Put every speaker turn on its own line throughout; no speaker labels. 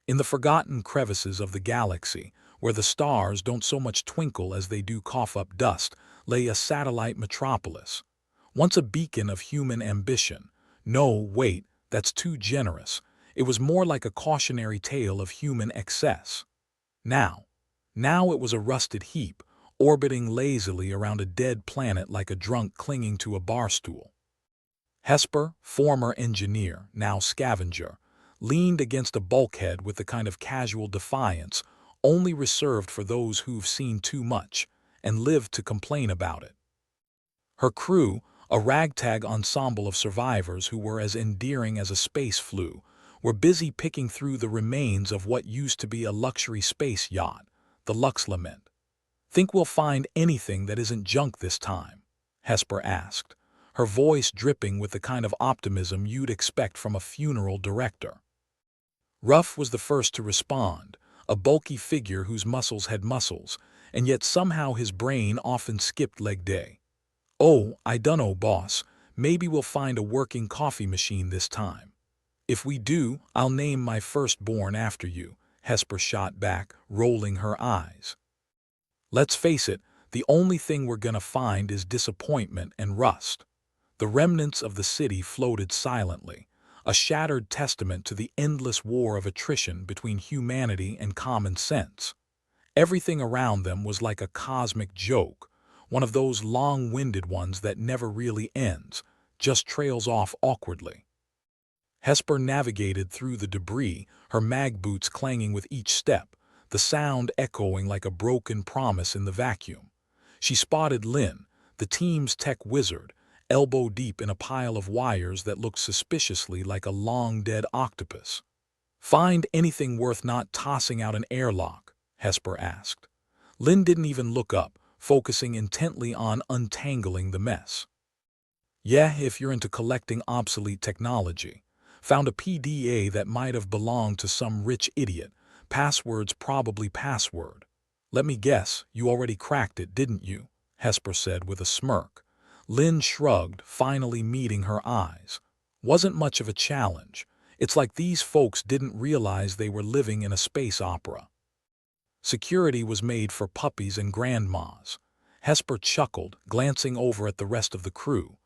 In the forgotten crevices of the galaxy, where the stars don't so much twinkle as they do cough up dust, lay a satellite metropolis. Once a beacon of human ambition. No, wait, that's too generous. It was more like a cautionary tale of human excess. Now, now it was a rusted heap, orbiting lazily around a dead planet like a drunk clinging to a bar stool. Hesper, former engineer, now scavenger, leaned against a bulkhead with the kind of casual defiance only reserved for those who've seen too much and lived to complain about it. Her crew, a ragtag ensemble of survivors who were as endearing as a space flu, were busy picking through the remains of what used to be a luxury space yacht, the Lux Lament. "Think we'll find anything that isn't junk this time?" Hesper asked, her voice dripping with the kind of optimism you'd expect from a funeral director. Ruff was the first to respond, a bulky figure whose muscles had muscles, and yet somehow his brain often skipped leg day. "Oh, I dunno, boss. Maybe we'll find a working coffee machine this time. If we do, I'll name my firstborn after you," Hesper shot back, rolling her eyes. "Let's face it, the only thing we're gonna find is disappointment and rust." The remnants of the city floated silently, a shattered testament to the endless war of attrition between humanity and common sense. Everything around them was like a cosmic joke, one of those long-winded ones that never really ends, just trails off awkwardly. Hesper navigated through the debris, her mag boots clanging with each step, the sound echoing like a broken promise in the vacuum. She spotted Lynn, the team's tech wizard, elbow deep in a pile of wires that looked suspiciously like a long-dead octopus. "Find anything worth not tossing out an airlock?" Hesper asked. Lynn didn't even look up, focusing intently on untangling the mess. "Yeah, if you're into collecting obsolete technology. Found a PDA that might have belonged to some rich idiot. Password's probably password. Let me guess, you already cracked it, didn't you?" Hesper said with a smirk. Lynn shrugged, finally meeting her eyes. "Wasn't much of a challenge. It's like these folks didn't realize they were living in a space opera." Security was made for puppies and grandmas. Hesper chuckled, glancing over at the rest of the crew.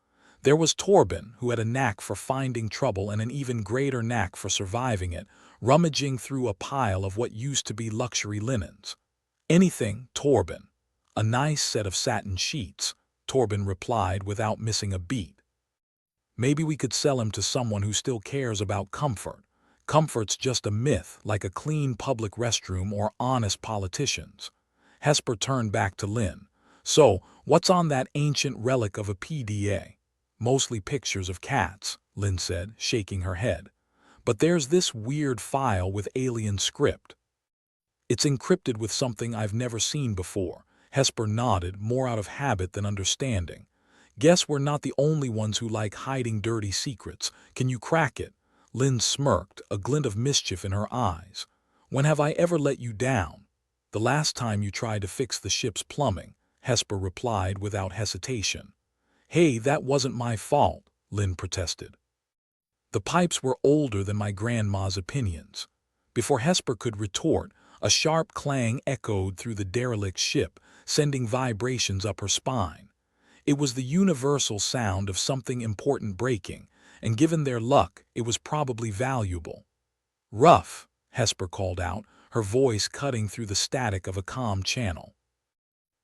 There was Torben, who had a knack for finding trouble and an even greater knack for surviving it, rummaging through a pile of what used to be luxury linens. "Anything, Torben." "A nice set of satin sheets," Torben replied without missing a beat. "Maybe we could sell him to someone who still cares about comfort. Comfort's just a myth, like a clean public restroom or honest politicians." Hesper turned back to Lynn. "So, what's on that ancient relic of a PDA?" "Mostly pictures of cats," Lynn said, shaking her head. "But there's this weird file with alien script." "It's encrypted with something I've never seen before." Hesper nodded, more out of habit than understanding. "Guess we're not the only ones who like hiding dirty secrets. Can you crack it?" Lynn smirked, a glint of mischief in her eyes. "When have I ever let you down?" "The last time you tried to fix the ship's plumbing," Hesper replied without hesitation. "Hey, that wasn't my fault," Lynn protested. "The pipes were older than my grandma's opinions." Before Hesper could retort, a sharp clang echoed through the derelict ship, sending vibrations up her spine. It was the universal sound of something important breaking, and given their luck, it was probably valuable. "Ruff," Hesper called out, her voice cutting through the static of a calm channel.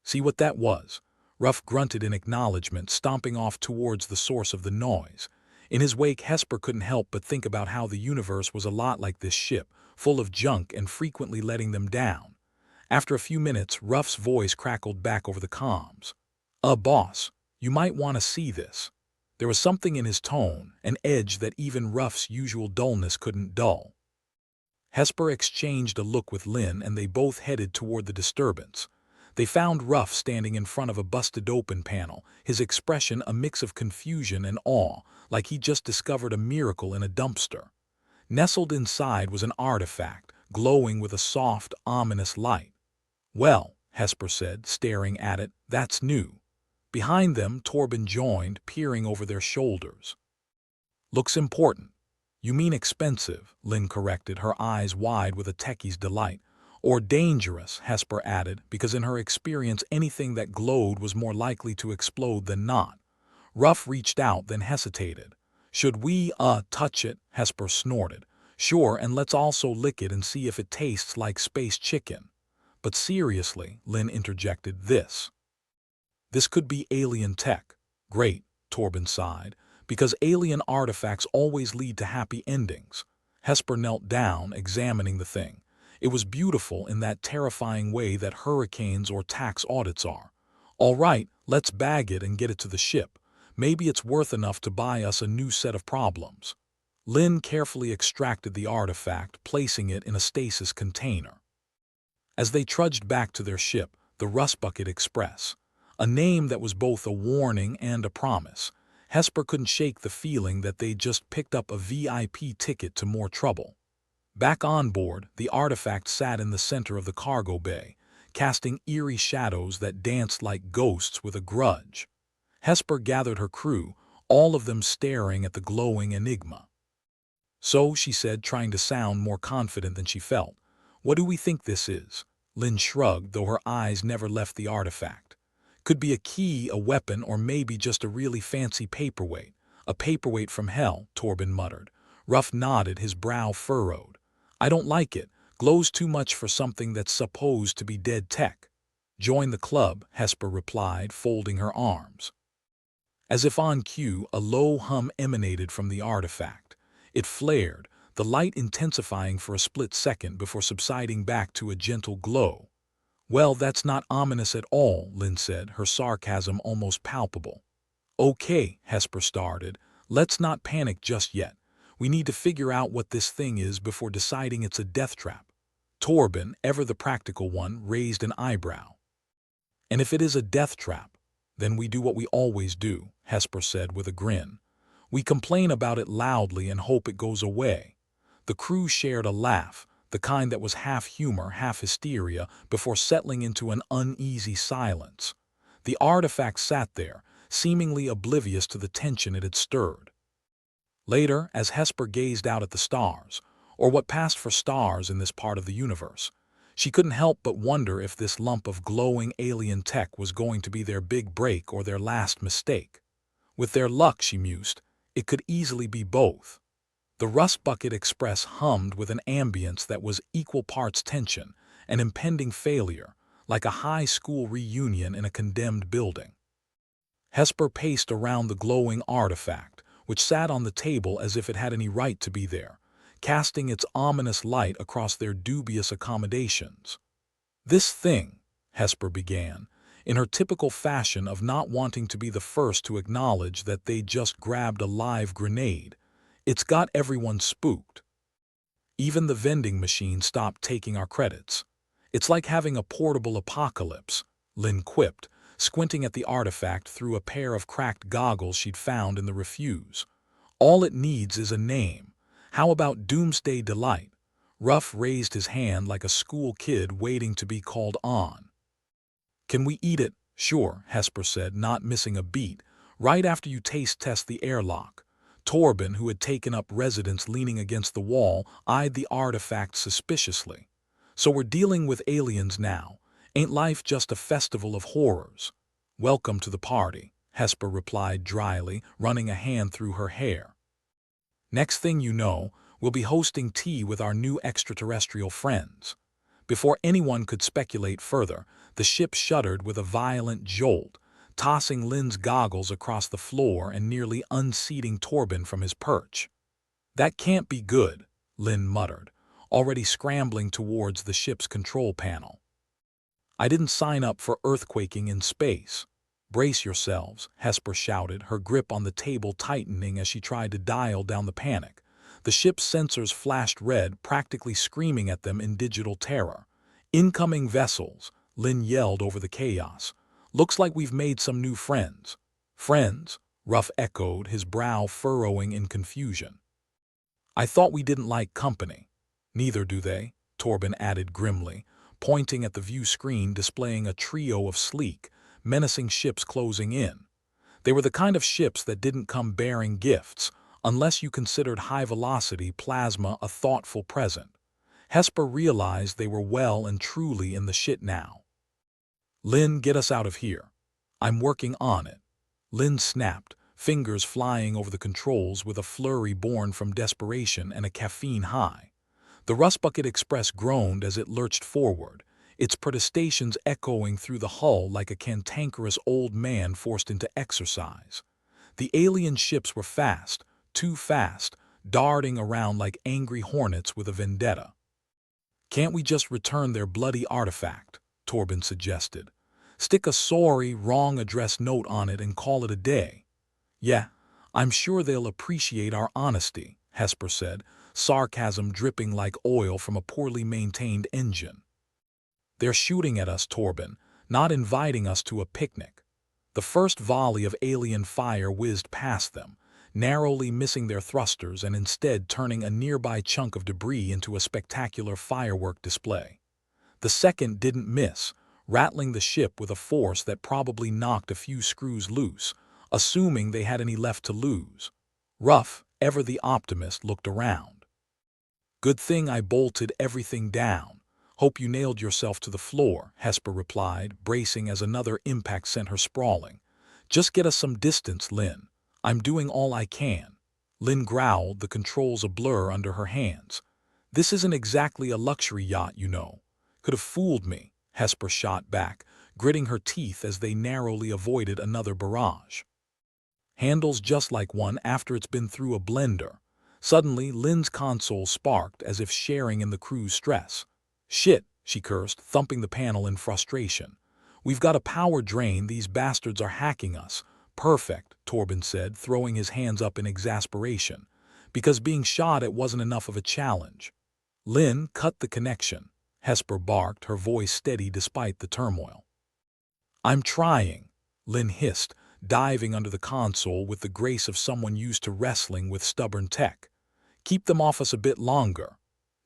"See what that was?" Ruff grunted in acknowledgement, stomping off towards the source of the noise. In his wake, Hesper couldn't help but think about how the universe was a lot like this ship, full of junk and frequently letting them down. After a few minutes, Ruff's voice crackled back over the comms. Boss, you might want to see this." There was something in his tone, an edge that even Ruff's usual dullness couldn't dull. Hesper exchanged a look with Lynn, and they both headed toward the disturbance. They found Ruff standing in front of a busted-open panel, his expression a mix of confusion and awe, like he'd just discovered a miracle in a dumpster. Nestled inside was an artifact, glowing with a soft, ominous light. "Well," Hesper said, staring at it, "that's new." Behind them, Torben joined, peering over their shoulders. "Looks important." You mean expensive, Lynn corrected, her eyes wide with a techie's delight. Or dangerous, Hesper added, because in her experience anything that glowed was more likely to explode than not. Ruff reached out, then hesitated. Should we, touch it? Hesper snorted. Sure, and let's also lick it and see if it tastes like space chicken. But seriously, Lynn interjected, This could be alien tech. Great, Torben sighed, because alien artifacts always lead to happy endings. Hesper knelt down, examining the thing. It was beautiful in that terrifying way that hurricanes or tax audits are. All right, let's bag it and get it to the ship. Maybe it's worth enough to buy us a new set of problems. Lynn carefully extracted the artifact, placing it in a stasis container. As they trudged back to their ship, the Rustbucket Express, a name that was both a warning and a promise, Hesper couldn't shake the feeling that they'd just picked up a VIP ticket to more trouble. Back on board, the artifact sat in the center of the cargo bay, casting eerie shadows that danced like ghosts with a grudge. Hesper gathered her crew, all of them staring at the glowing enigma. So, she said, trying to sound more confident than she felt, what do we think this is? Lynn shrugged, though her eyes never left the artifact. Could be a key, a weapon, or maybe just a really fancy paperweight. A paperweight from hell, Torben muttered. Ruff nodded, his brow furrowed. I don't like it. Glows too much for something that's supposed to be dead tech. Join the club, Hesper replied, folding her arms. As if on cue, a low hum emanated from the artifact. It flared, the light intensifying for a split second before subsiding back to a gentle glow. Well, that's not ominous at all, Lynn said, her sarcasm almost palpable. Okay, Hesper started. Let's not panic just yet. We need to figure out what this thing is before deciding it's a death trap. Torben, ever the practical one, raised an eyebrow. And if it is a death trap, then we do what we always do, Hesper said with a grin. We complain about it loudly and hope it goes away. The crew shared a laugh, the kind that was half humor, half hysteria, before settling into an uneasy silence. The artifact sat there, seemingly oblivious to the tension it had stirred. Later, as Hesper gazed out at the stars, or what passed for stars in this part of the universe, she couldn't help but wonder if this lump of glowing alien tech was going to be their big break or their last mistake. With their luck, she mused, it could easily be both. The Rustbucket Express hummed with an ambience that was equal parts tension and impending failure, like a high school reunion in a condemned building. Hesper paced around the glowing artifact, which sat on the table as if it had any right to be there, casting its ominous light across their dubious accommodations. This thing, Hesper began, in her typical fashion of not wanting to be the first to acknowledge that they'd just grabbed a live grenade, it's got everyone spooked. Even the vending machine stopped taking our credits. It's like having a portable apocalypse, Lynn quipped, squinting at the artifact through a pair of cracked goggles she'd found in the refuse. All it needs is a name. How about Doomsday Delight? Ruff raised his hand like a school kid waiting to be called on. Can we eat it? Sure, Hesper said, not missing a beat, right after you taste test the airlock. Torben, who had taken up residence leaning against the wall, eyed the artifact suspiciously. So we're dealing with aliens now. Ain't life just a festival of horrors? Welcome to the party, Hesper replied dryly, running a hand through her hair. Next thing you know, we'll be hosting tea with our new extraterrestrial friends. Before anyone could speculate further, the ship shuddered with a violent jolt, tossing Lynn's goggles across the floor and nearly unseating Torben from his perch. That can't be good, Lynn muttered, already scrambling towards the ship's control panel. I didn't sign up for earthquaking in space. Brace yourselves, Hesper shouted, her grip on the table tightening as she tried to dial down the panic. The ship's sensors flashed red, practically screaming at them in digital terror. Incoming vessels, Lynn yelled over the chaos. Looks like we've made some new friends. Friends? Ruff echoed, his brow furrowing in confusion. I thought we didn't like company. Neither do they, Torben added grimly, pointing at the view screen displaying a trio of sleek, menacing ships closing in. They were the kind of ships that didn't come bearing gifts, unless you considered high-velocity plasma a thoughtful present. Hesper realized they were well and truly in the shit now. Lynn, get us out of here. I'm working on it. Lynn snapped, fingers flying over the controls with a flurry born from desperation and a caffeine high. The Rust Bucket Express groaned as it lurched forward, its protestations echoing through the hull like a cantankerous old man forced into exercise. The alien ships were fast, too fast, darting around like angry hornets with a vendetta. "Can't we just return their bloody artifact?" Torben suggested. "Stick a sorry, wrong address note on it and call it a day." "Yeah, I'm sure they'll appreciate our honesty," Hesper said, sarcasm dripping like oil from a poorly maintained engine. "They're shooting at us, Torben, not inviting us to a picnic." The first volley of alien fire whizzed past them, narrowly missing their thrusters and instead turning a nearby chunk of debris into a spectacular firework display. The second didn't miss, rattling the ship with a force that probably knocked a few screws loose, assuming they had any left to lose. Ruff, ever the optimist, looked around. "Good thing I bolted everything down. Hope you nailed yourself to the floor," Hesper replied, bracing as another impact sent her sprawling. "Just get us some distance, Lynn. I'm doing all I can." Lynn growled, the controls a blur under her hands. "This isn't exactly a luxury yacht, you know." "Could have fooled me," Hesper shot back, gritting her teeth as they narrowly avoided another barrage. "Handles just like one after it's been through a blender." Suddenly, Lynn's console sparked as if sharing in the crew's stress. "Shit," she cursed, thumping the panel in frustration. "We've got a power drain, these bastards are hacking us." "Perfect," Torben said, throwing his hands up in exasperation. "Because being shot at wasn't enough of a challenge." "Lynn, cut the connection," Hesper barked, her voice steady despite the turmoil. "I'm trying," Lynn hissed, diving under the console with the grace of someone used to wrestling with stubborn tech. "Keep them off us a bit longer."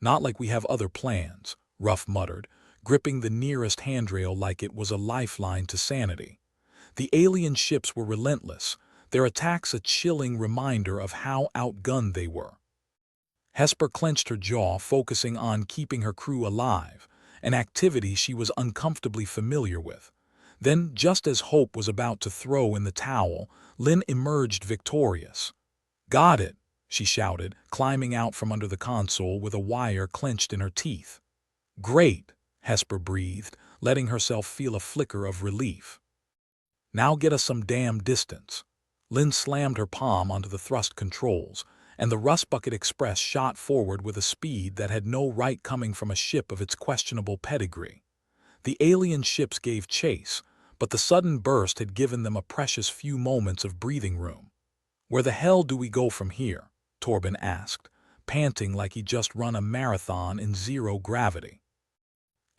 "Not like we have other plans," Ruff muttered, gripping the nearest handrail like it was a lifeline to sanity. The alien ships were relentless, their attacks a chilling reminder of how outgunned they were. Hesper clenched her jaw, focusing on keeping her crew alive, an activity she was uncomfortably familiar with. Then, just as hope was about to throw in the towel, Lynn emerged victorious. "Got it," she shouted, climbing out from under the console with a wire clenched in her teeth. "Great," Hesper breathed, letting herself feel a flicker of relief. "Now get us some damn distance." Lynn slammed her palm onto the thrust controls, and the Rust Bucket Express shot forward with a speed that had no right coming from a ship of its questionable pedigree. The alien ships gave chase, but the sudden burst had given them a precious few moments of breathing room. "Where the hell do we go from here?" Torben asked, panting like he'd just run a marathon in zero gravity.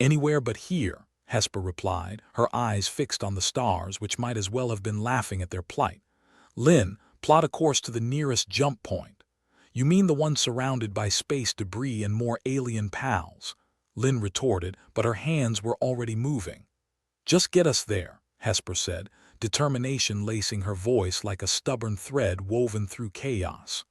"Anywhere but here," Hesper replied, her eyes fixed on the stars which might as well have been laughing at their plight. "Lynn, plot a course to the nearest jump point." "You mean the one surrounded by space debris and more alien pals?" Lynn retorted, but her hands were already moving. "Just get us there," Hesper said, determination lacing her voice like a stubborn thread woven through chaos.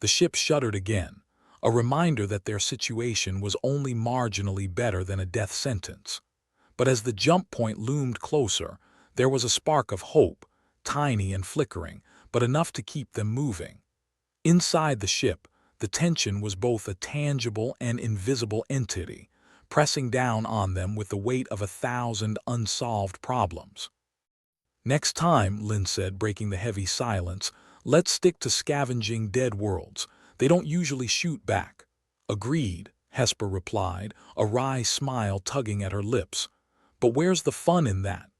The ship shuddered again, a reminder that their situation was only marginally better than a death sentence. But as the jump point loomed closer, there was a spark of hope, tiny and flickering, but enough to keep them moving. Inside the ship, the tension was both a tangible and invisible entity, pressing down on them with the weight of 1,000 unsolved problems. "Next time," Lynn said, breaking the heavy silence, "let's stick to scavenging dead worlds. They don't usually shoot back." "Agreed," Hesper replied, a wry smile tugging at her lips. "But where's the fun in that?"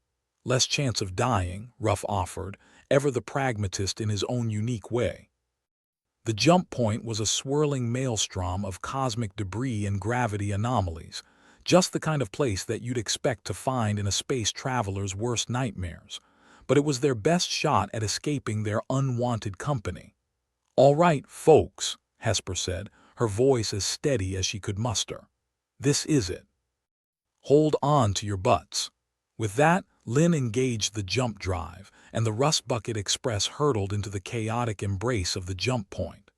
"Less chance of dying," Ruff offered, ever the pragmatist in his own unique way. The jump point was a swirling maelstrom of cosmic debris and gravity anomalies, just the kind of place that you'd expect to find in a space traveler's worst nightmares. But it was their best shot at escaping their unwanted company. "All right, folks," Hesper said, her voice as steady as she could muster. "This is it. Hold on to your butts." With that, Lynn engaged the jump drive, and the Rust Bucket Express hurtled into the chaotic embrace of the jump point.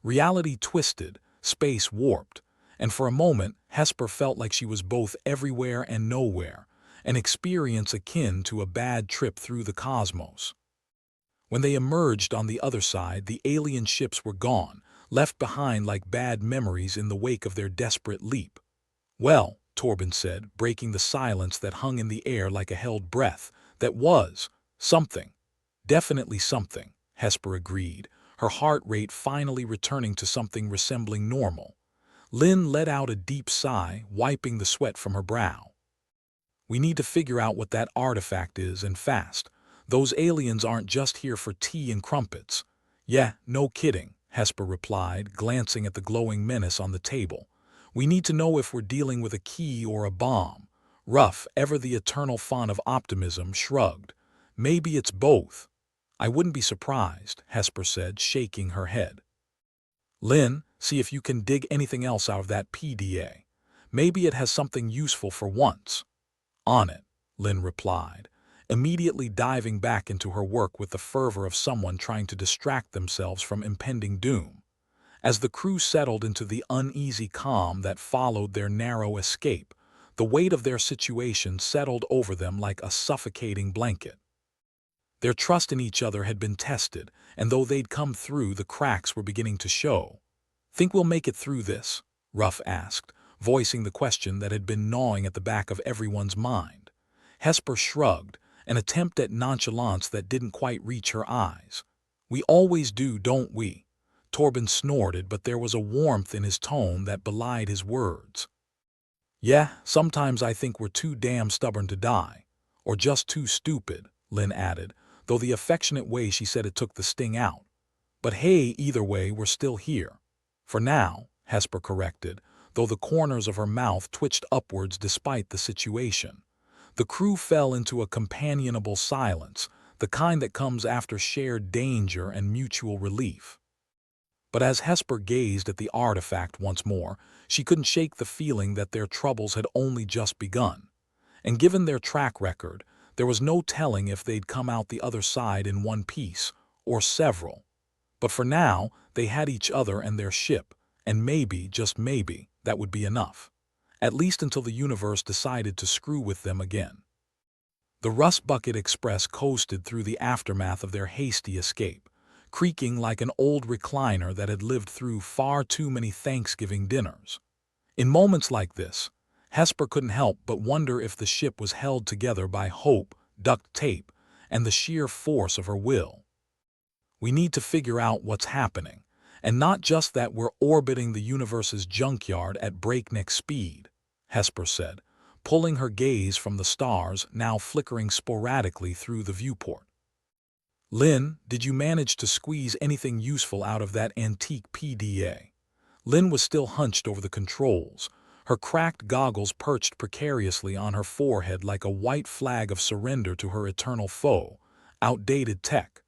Reality twisted, space warped, and for a moment Hesper felt like she was both everywhere and nowhere, an experience akin to a bad trip through the cosmos. When they emerged on the other side, the alien ships were gone, left behind like bad memories in the wake of their desperate leap. "Well," Torben said, breaking the silence that hung in the air like a held breath, "that was something." "Definitely something," Hesper agreed, her heart rate finally returning to something resembling normal. Lynn let out a deep sigh, wiping the sweat from her brow. "We need to figure out what that artifact is, and fast. Those aliens aren't just here for tea and crumpets." "Yeah, no kidding," Hesper replied, glancing at the glowing menace on the table. "We need to know if we're dealing with a key or a bomb." Ruff, ever the eternal font of optimism, shrugged. "Maybe it's both." "I wouldn't be surprised," Hesper said, shaking her head. "Lynn, see if you can dig anything else out of that PDA. Maybe it has something useful for once." "On it," Lynn replied, immediately diving back into her work with the fervor of someone trying to distract themselves from impending doom. As the crew settled into the uneasy calm that followed their narrow escape, the weight of their situation settled over them like a suffocating blanket. Their trust in each other had been tested, and though they'd come through, the cracks were beginning to show. "Think we'll make it through this?" Ruff asked, voicing the question that had been gnawing at the back of everyone's mind. Hesper shrugged, an attempt at nonchalance that didn't quite reach her eyes. "We always do, don't we?" Torben snorted, but there was a warmth in his tone that belied his words. "Yeah, sometimes I think we're too damn stubborn to die. Or just too stupid," Lynn added, though the affectionate way she said it took the sting out. "But hey, either way, we're still here. For now," Hesper corrected, though the corners of her mouth twitched upwards despite the situation. The crew fell into a companionable silence, the kind that comes after shared danger and mutual relief. But as Hesper gazed at the artifact once more, she couldn't shake the feeling that their troubles had only just begun. And given their track record, there was no telling if they'd come out the other side in one piece, or several. But for now, they had each other and their ship, and maybe, just maybe, that would be enough. At least until the universe decided to screw with them again. The Rust Bucket Express coasted through the aftermath of their hasty escape, creaking like an old recliner that had lived through far too many Thanksgiving dinners. In moments like this, Hesper couldn't help but wonder if the ship was held together by hope, duct tape, and the sheer force of her will. "We need to figure out what's happening, and not just that we're orbiting the universe's junkyard at breakneck speed," Hesper said, pulling her gaze from the stars now flickering sporadically through the viewport. "Lynn, did you manage to squeeze anything useful out of that antique PDA?" Lynn was still hunched over the controls, her cracked goggles perched precariously on her forehead like a white flag of surrender to her eternal foe, outdated tech.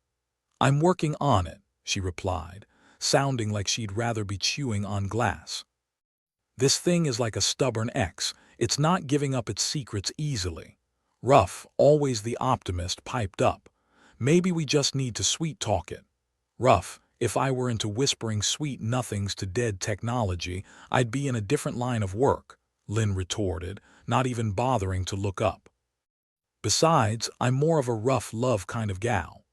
"I'm working on it," she replied, sounding like she'd rather be chewing on glass. "This thing is like a stubborn ex, it's not giving up its secrets easily." Ruff, always the optimist, piped up. "Maybe we just need to sweet-talk it." "Ruff, if I were into whispering sweet nothings to dead technology, I'd be in a different line of work," Lynn retorted, not even bothering to look up. "Besides, I'm more of a rough love kind of gal."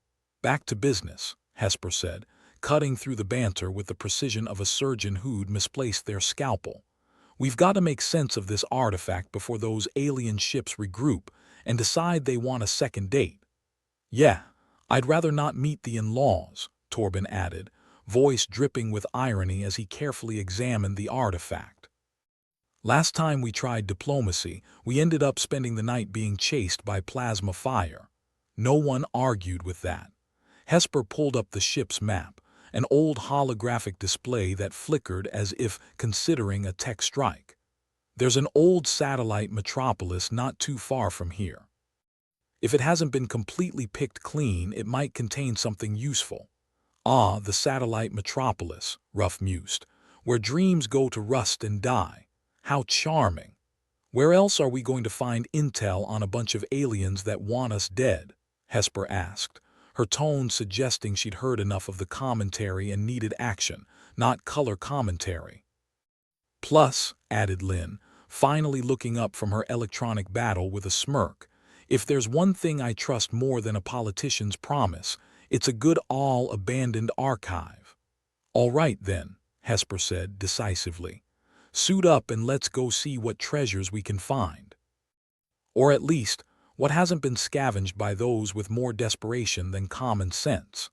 "Back to business," Hesper said, cutting through the banter with the precision of a surgeon who'd misplaced their scalpel. "We've got to make sense of this artifact before those alien ships regroup and decide they want a second date." "Yeah, I'd rather not meet the in-laws," Torben added, voice dripping with irony as he carefully examined the artifact. "Last time we tried diplomacy, we ended up spending the night being chased by plasma fire." No one argued with that. Hesper pulled up the ship's map, an old holographic display that flickered as if considering a tech strike. "There's an old satellite Metropolis not too far from here. If it hasn't been completely picked clean, it might contain something useful." "Ah, the satellite Metropolis," Ruff mused, "where dreams go to rust and die. How charming. Where else are we going to find intel on a bunch of aliens that want us dead? Hesper asked, her tone suggesting she'd heard enough of the commentary and needed action, not color commentary. Plus, added Lynn, finally looking up from her electronic battle with a smirk, if there's one thing I trust more than a politician's promise, it's a good all-abandoned archive. All right, then, Hesper said decisively. Suit up and let's go see what treasures we can find. Or at least, what hasn't been scavenged by those with more desperation than common sense.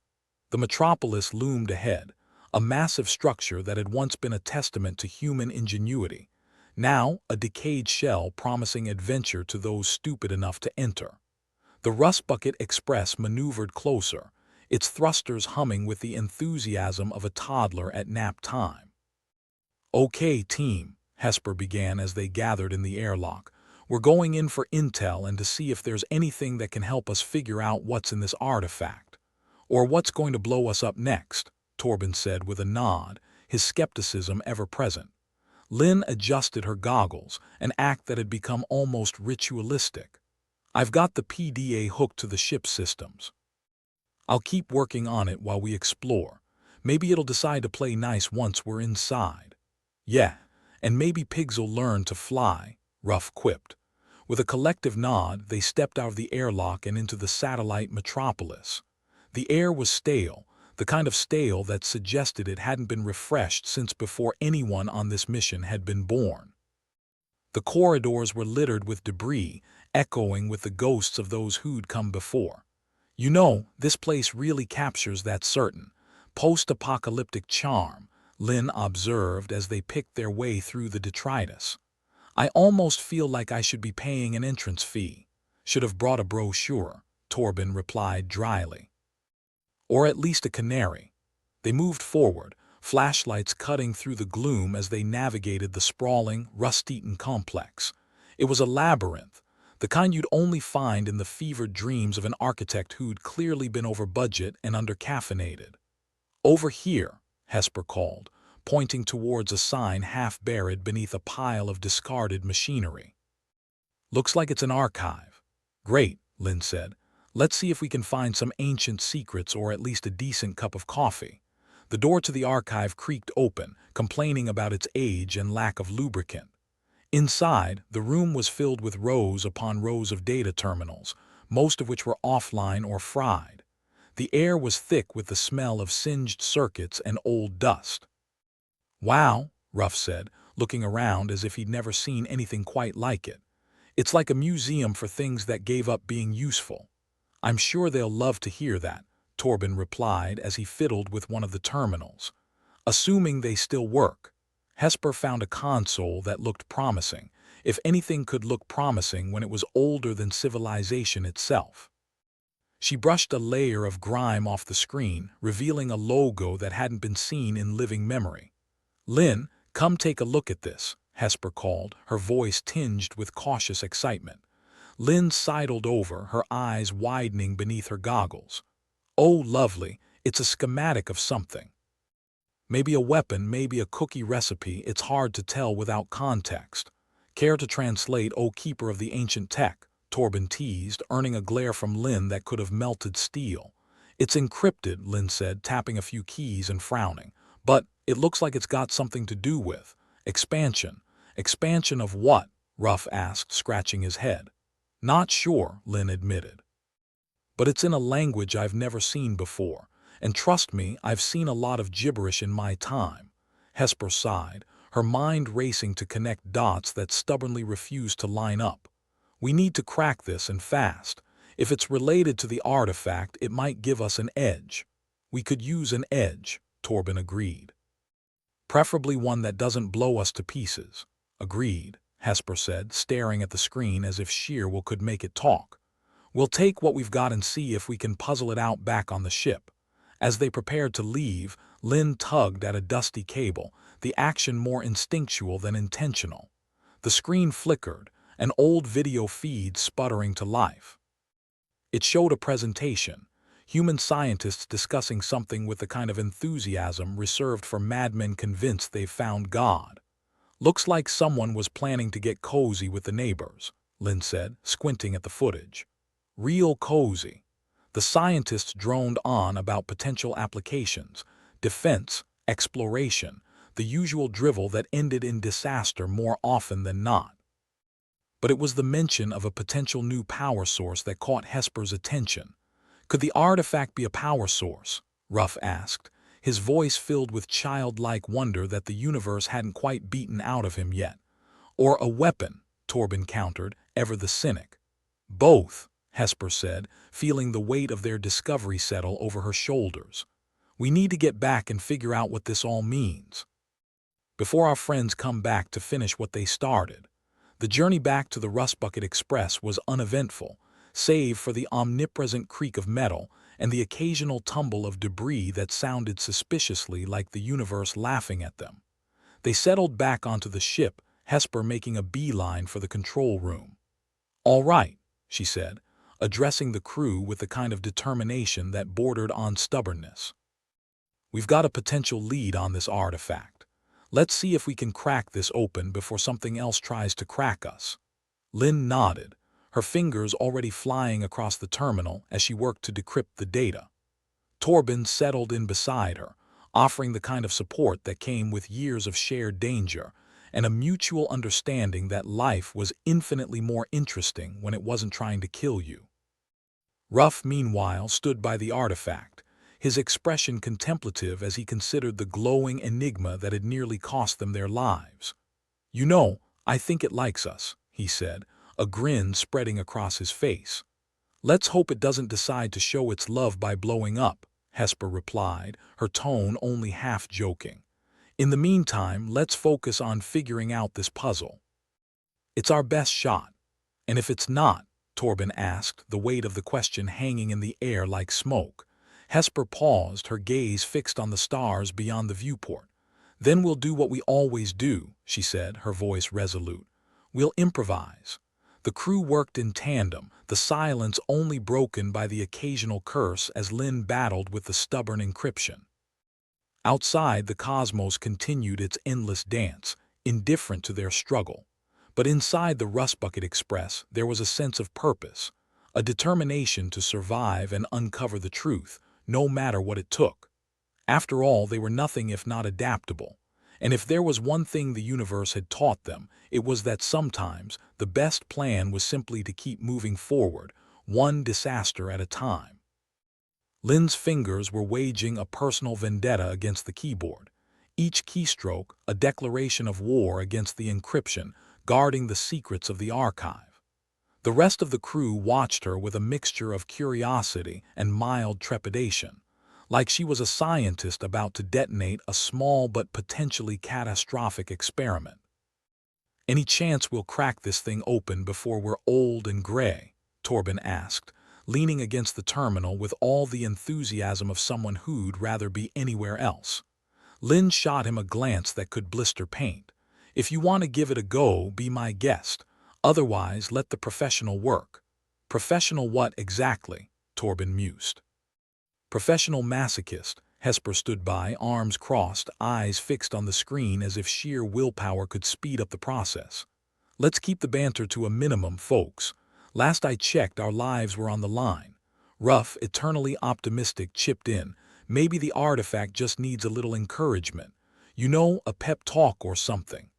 The Metropolis loomed ahead, a massive structure that had once been a testament to human ingenuity, now a decayed shell promising adventure to those stupid enough to enter. The Rust Bucket Express maneuvered closer, its thrusters humming with the enthusiasm of a toddler at nap time. "Okay, team," Hesper began as they gathered in the airlock. "We're going in for intel and to see if there's anything that can help us figure out what's in this artifact. Or what's going to blow us up next," Torben said with a nod, his skepticism ever present. Lynn adjusted her goggles, an act that had become almost ritualistic. "I've got the PDA hooked to the ship's systems. I'll keep working on it while we explore. Maybe it'll decide to play nice once we're inside." "Yeah, and maybe pigs'll learn to fly," Ruff quipped. With a collective nod, they stepped out of the airlock and into the satellite Metropolis. The air was stale, the kind of stale that suggested it hadn't been refreshed since before anyone on this mission had been born. The corridors were littered with debris, echoing with the ghosts of those who'd come before. "You know, this place really captures that certain post-apocalyptic charm," Lynn observed as they picked their way through the detritus. "I almost feel like I should be paying an entrance fee. Should have brought a brochure," Torben replied dryly. "Or at least a canary." They moved forward, flashlights cutting through the gloom as they navigated the sprawling, rust-eaten complex. It was a labyrinth, the kind you'd only find in the fevered dreams of an architect who'd clearly been over budget and under-caffeinated. "Over here," Hesper called, pointing towards a sign half buried beneath a pile of discarded machinery. "Looks like it's an archive." "Great," Lynn said. "Let's see if we can find some ancient secrets or at least a decent cup of coffee." The door to the archive creaked open, complaining about its age and lack of lubricant. Inside, the room was filled with rows upon rows of data terminals, most of which were offline or fried. The air was thick with the smell of singed circuits and old dust. "Wow," Ruff said, looking around as if he'd never seen anything quite like it. "It's like a museum for things that gave up being useful." "I'm sure they'll love to hear that," Torben replied as he fiddled with one of the terminals. "Assuming they still work." Hesper found a console that looked promising, if anything could look promising when it was older than civilization itself. She brushed a layer of grime off the screen, revealing a logo that hadn't been seen in living memory. "Lynn, come take a look at this," Hesper called, her voice tinged with cautious excitement. Lynn sidled over, her eyes widening beneath her goggles. "Oh, lovely, it's a schematic of something. Maybe a weapon, maybe a cookie recipe, it's hard to tell without context. Care to translate, O keeper of the ancient tech?" Torben teased, earning a glare from Lynn that could have melted steel. "It's encrypted," Lynn said, tapping a few keys and frowning. "But it looks like it's got something to do with expansion." "Expansion of what?" Ruff asked, scratching his head. "Not sure," Lynn admitted. "But it's in a language I've never seen before. And trust me, I've seen a lot of gibberish in my time." Hesper sighed, her mind racing to connect dots that stubbornly refused to line up. "We need to crack this, and fast. If it's related to the artifact, it might give us an edge." "We could use an edge," Torben agreed. "Preferably one that doesn't blow us to pieces." "Agreed," Hesper said, staring at the screen as if sheer will could make it talk. "We'll take what we've got and see if we can puzzle it out back on the ship." As they prepared to leave, Lynn tugged at a dusty cable, the action more instinctual than intentional. The screen flickered, an old video feed sputtering to life. It showed a presentation, human scientists discussing something with the kind of enthusiasm reserved for madmen convinced they've found God. Looks like someone was planning to get cozy with the neighbors, Lynn said, squinting at the footage. Real cozy. The scientists droned on about potential applications, defense, exploration, the usual drivel that ended in disaster more often than not. But it was the mention of a potential new power source that caught Hesper's attention. Could the artifact be a power source? Ruff asked, his voice filled with childlike wonder that the universe hadn't quite beaten out of him yet. Or a weapon, Torben countered, ever the cynic. Both, Hesper said, feeling the weight of their discovery settle over her shoulders. We need to get back and figure out what this all means. Before our friends come back to finish what they started, the journey back to the Rust Bucket Express was uneventful, save for the omnipresent creak of metal and the occasional tumble of debris that sounded suspiciously like the universe laughing at them. They settled back onto the ship, Hesper making a beeline for the control room. "All right," she said, addressing the crew with the kind of determination that bordered on stubbornness. "We've got a potential lead on this artifact. Let's see if we can crack this open before something else tries to crack us." Lynn nodded, her fingers already flying across the terminal as she worked to decrypt the data. Torben settled in beside her, offering the kind of support that came with years of shared danger and a mutual understanding that life was infinitely more interesting when it wasn't trying to kill you. Ruff, meanwhile, stood by the artifact, his expression contemplative as he considered the glowing enigma that had nearly cost them their lives. "You know, I think it likes us," he said, a grin spreading across his face. "Let's hope it doesn't decide to show its love by blowing up," Hesper replied, her tone only half joking. "In the meantime, let's focus on figuring out this puzzle." "It's our best shot. And if it's not?" Torben asked, the weight of the question hanging in the air like smoke. Hesper paused, her gaze fixed on the stars beyond the viewport. "Then we'll do what we always do," she said, her voice resolute. "We'll improvise." The crew worked in tandem, the silence only broken by the occasional curse as Lynn battled with the stubborn encryption. Outside, the cosmos continued its endless dance, indifferent to their struggle. But inside the Rust Bucket Express, there was a sense of purpose, a determination to survive and uncover the truth, no matter what it took. After all, they were nothing if not adaptable. And if there was one thing the universe had taught them, it was that sometimes the best plan was simply to keep moving forward, one disaster at a time. Lynn's fingers were waging a personal vendetta against the keyboard, each keystroke a declaration of war against the encryption, guarding the secrets of the archive. The rest of the crew watched her with a mixture of curiosity and mild trepidation, like she was a scientist about to detonate a small but potentially catastrophic experiment. "Any chance we'll crack this thing open before we're old and gray?" Torben asked, leaning against the terminal with all the enthusiasm of someone who'd rather be anywhere else. Lynn shot him a glance that could blister paint. "If you want to give it a go, be my guest. Otherwise, let the professional work." "Professional what exactly?" Torben mused. "Professional masochist." Hesper stood by, arms crossed, eyes fixed on the screen as if sheer willpower could speed up the process. "Let's keep the banter to a minimum, folks. Last I checked, our lives were on the line." Ruff, eternally optimistic, chipped in. "Maybe the artifact just needs a little encouragement. You know, a pep talk or something."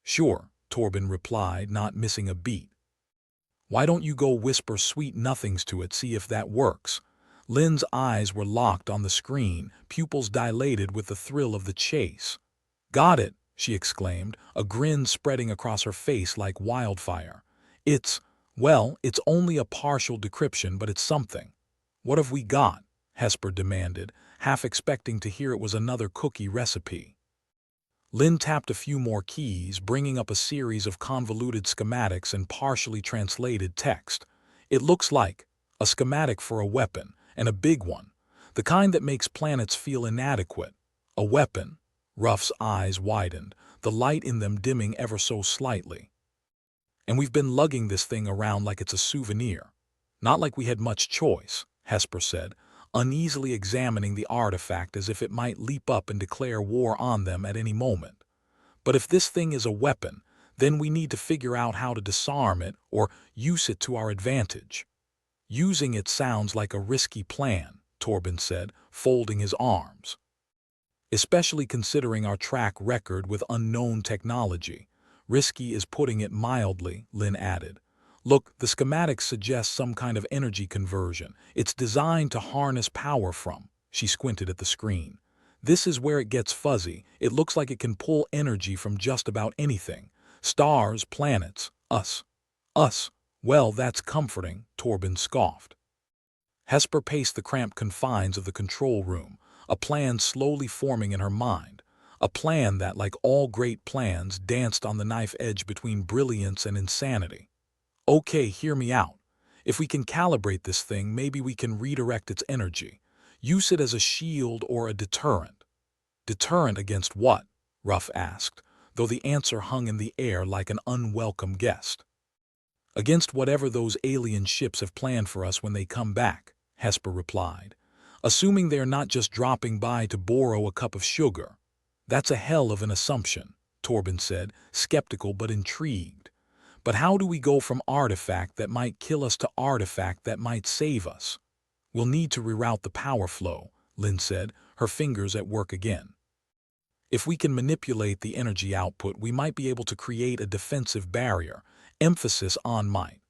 "Sure," Torben replied, not missing a beat. "Why don't you go whisper sweet nothings to it, see if that works?" Lynn's eyes were locked on the screen, pupils dilated with the thrill of the chase. "Got it," she exclaimed, a grin spreading across her face like wildfire. It's only a partial decryption, but it's something." "What have we got?" Hesper demanded, half expecting to hear it was another cookie recipe. Lynn tapped a few more keys, bringing up a series of convoluted schematics and partially translated text. "It looks like a schematic for a weapon, and a big one, the kind that makes planets feel inadequate." "A weapon?" Ruff's eyes widened, the light in them dimming ever so slightly. "And we've been lugging this thing around like it's a souvenir." "Not like we had much choice," Hesper said, uneasily examining the artifact as if it might leap up and declare war on them at any moment. But if this thing is a weapon, then we need to figure out how to disarm it or use it to our advantage. Using it sounds like a risky plan, Torben said, folding his arms. Especially considering our track record with unknown technology. Risky is putting it mildly, Lin added. Look, the schematics suggest some kind of energy conversion. It's designed to harness power from. She squinted at the screen. This is where it gets fuzzy. It looks like it can pull energy from just about anything. Stars, planets, us. Us. Well, that's comforting, Torben scoffed. Hesper paced the cramped confines of the control room, a plan slowly forming in her mind. A plan that, like all great plans, danced on the knife edge between brilliance and insanity. Okay, hear me out. If we can calibrate this thing, maybe we can redirect its energy. Use it as a shield or a deterrent. Deterrent against what? Ruff asked, though the answer hung in the air like an unwelcome guest. Against whatever those alien ships have planned for us when they come back, Hesper replied. Assuming they're not just dropping by to borrow a cup of sugar. That's a hell of an assumption, Torben said, skeptical but intrigued. But how do we go from artifact that might kill us to artifact that might save us? We'll need to reroute the power flow, Lin said, her fingers at work again. If we can manipulate the energy output, we might be able to create a defensive barrier, emphasis on might.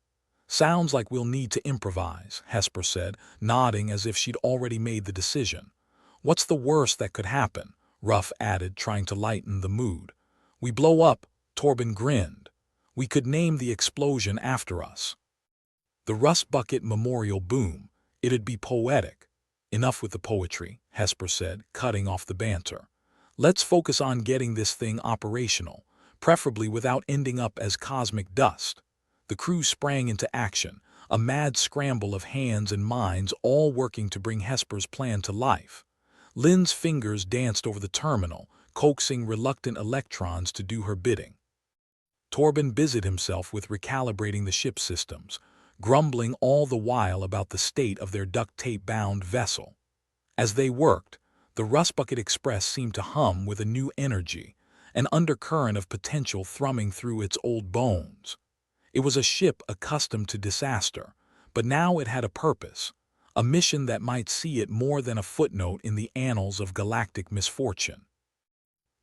Sounds like we'll need to improvise, Hesper said, nodding as if she'd already made the decision. What's the worst that could happen? Ruff added, trying to lighten the mood. We blow up, Torben grinned. We could name the explosion after us. The Rust Bucket Memorial Boom. It'd be poetic. Enough with the poetry, Hesper said, cutting off the banter. Let's focus on getting this thing operational, preferably without ending up as cosmic dust. The crew sprang into action, a mad scramble of hands and minds all working to bring Hesper's plan to life. Lin's fingers danced over the terminal, coaxing reluctant electrons to do her bidding. Torben busied himself with recalibrating the ship systems, grumbling all the while about the state of their duct-tape-bound vessel. As they worked, the Rust Bucket Express seemed to hum with a new energy, an undercurrent of potential thrumming through its old bones. It was a ship accustomed to disaster, but now it had a purpose, a mission that might see it more than a footnote in the annals of galactic misfortune.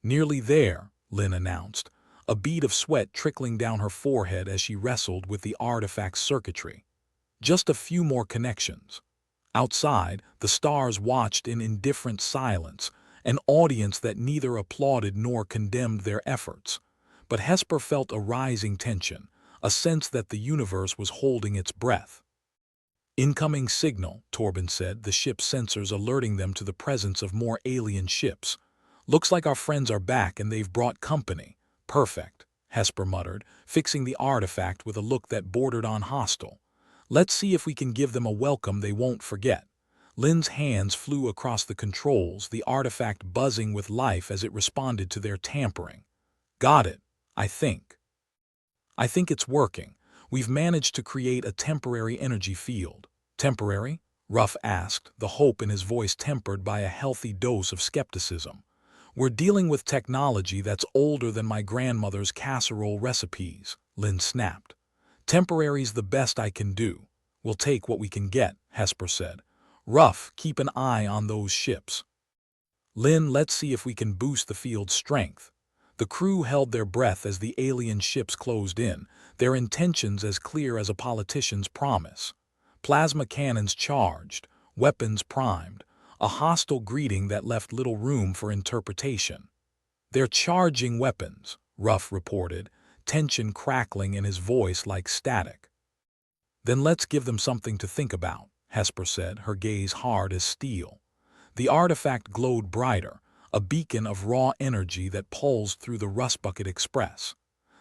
Nearly there, Lin announced, a bead of sweat trickling down her forehead as she wrestled with the artifact's circuitry. Just a few more connections. Outside, the stars watched in indifferent silence, an audience that neither applauded nor condemned their efforts. But Hesper felt a rising tension, a sense that the universe was holding its breath. Incoming signal, Torben said, the ship's sensors alerting them to the presence of more alien ships. Looks like our friends are back and they've brought company. Perfect, Hesper muttered, fixing the artifact with a look that bordered on hostile. Let's see if we can give them a welcome they won't forget. Lin's hands flew across the controls, the artifact buzzing with life as it responded to their tampering. Got it, I think. I think it's working. We've managed to create a temporary energy field. Temporary? Ruff asked, the hope in his voice tempered by a healthy dose of skepticism. We're dealing with technology that's older than my grandmother's casserole recipes, Lin snapped. Temporary's the best I can do. We'll take what we can get, Hesper said. Ruff, keep an eye on those ships. Lin, let's see if we can boost the field's strength. The crew held their breath as the alien ships closed in, their intentions as clear as a politician's promise. Plasma cannons charged, weapons primed, a hostile greeting that left little room for interpretation. They're charging weapons, Ruff reported, tension crackling in his voice like static. Then let's give them something to think about, Hesper said, her gaze hard as steel. The artifact glowed brighter, a beacon of raw energy that pulsed through the Rust Bucket Express.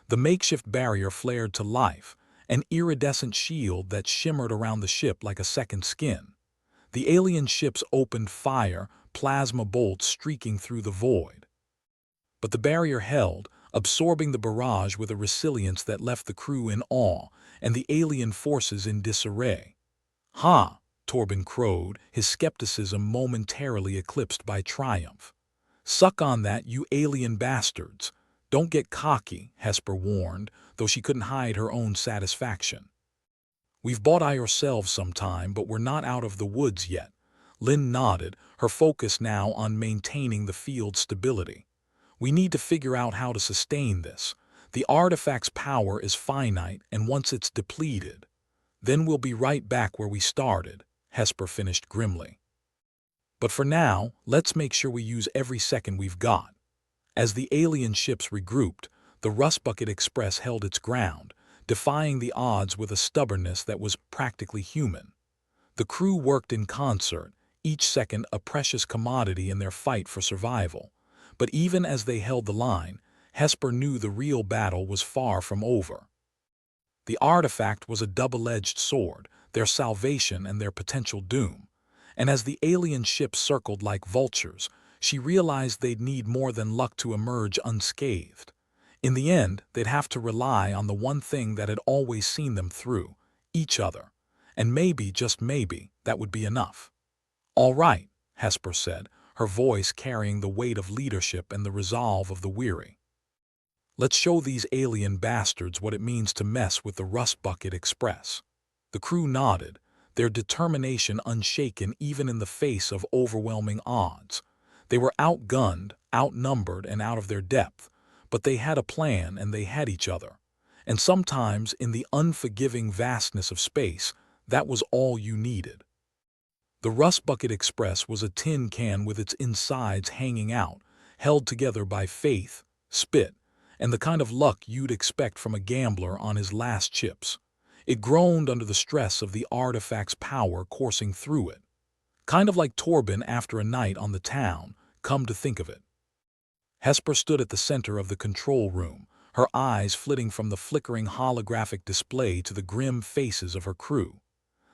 The makeshift barrier flared to life, an iridescent shield that shimmered around the ship like a second skin. The alien ships opened fire, plasma bolts streaking through the void. But the barrier held, absorbing the barrage with a resilience that left the crew in awe and the alien forces in disarray. Ha! Torben crowed, his skepticism momentarily eclipsed by triumph. Suck on that, you alien bastards. Don't get cocky, Hesper warned, though she couldn't hide her own satisfaction. We've bought ourselves some time, but we're not out of the woods yet. Lynn nodded, her focus now on maintaining the field's stability. We need to figure out how to sustain this. The artifact's power is finite, and once it's depleted, then we'll be right back where we started, Hesper finished grimly. But for now, let's make sure we use every second we've got. As the alien ships regrouped, the Rustbucket Express held its ground, defying the odds with a stubbornness that was practically human. The crew worked in concert, each second a precious commodity in their fight for survival. But even as they held the line, Hesper knew the real battle was far from over. The artifact was a double-edged sword, their salvation and their potential doom. And as the alien ships circled like vultures, she realized they'd need more than luck to emerge unscathed. In the end, they'd have to rely on the one thing that had always seen them through, each other. And maybe, just maybe, that would be enough. "All right," Hesper said, her voice carrying the weight of leadership and the resolve of the weary. "Let's show these alien bastards what it means to mess with the Rustbucket Express." The crew nodded, their determination unshaken even in the face of overwhelming odds. They were outgunned, outnumbered, and out of their depth, but they had a plan and they had each other. And sometimes, in the unforgiving vastness of space, that was all you needed. The Rustbucket Express was a tin can with its insides hanging out, held together by faith, spit, and the kind of luck you'd expect from a gambler on his last chips. It groaned under the stress of the artifact's power coursing through it. Kind of like Torben after a night on the town, come to think of it. Hesper stood at the center of the control room, her eyes flitting from the flickering holographic display to the grim faces of her crew.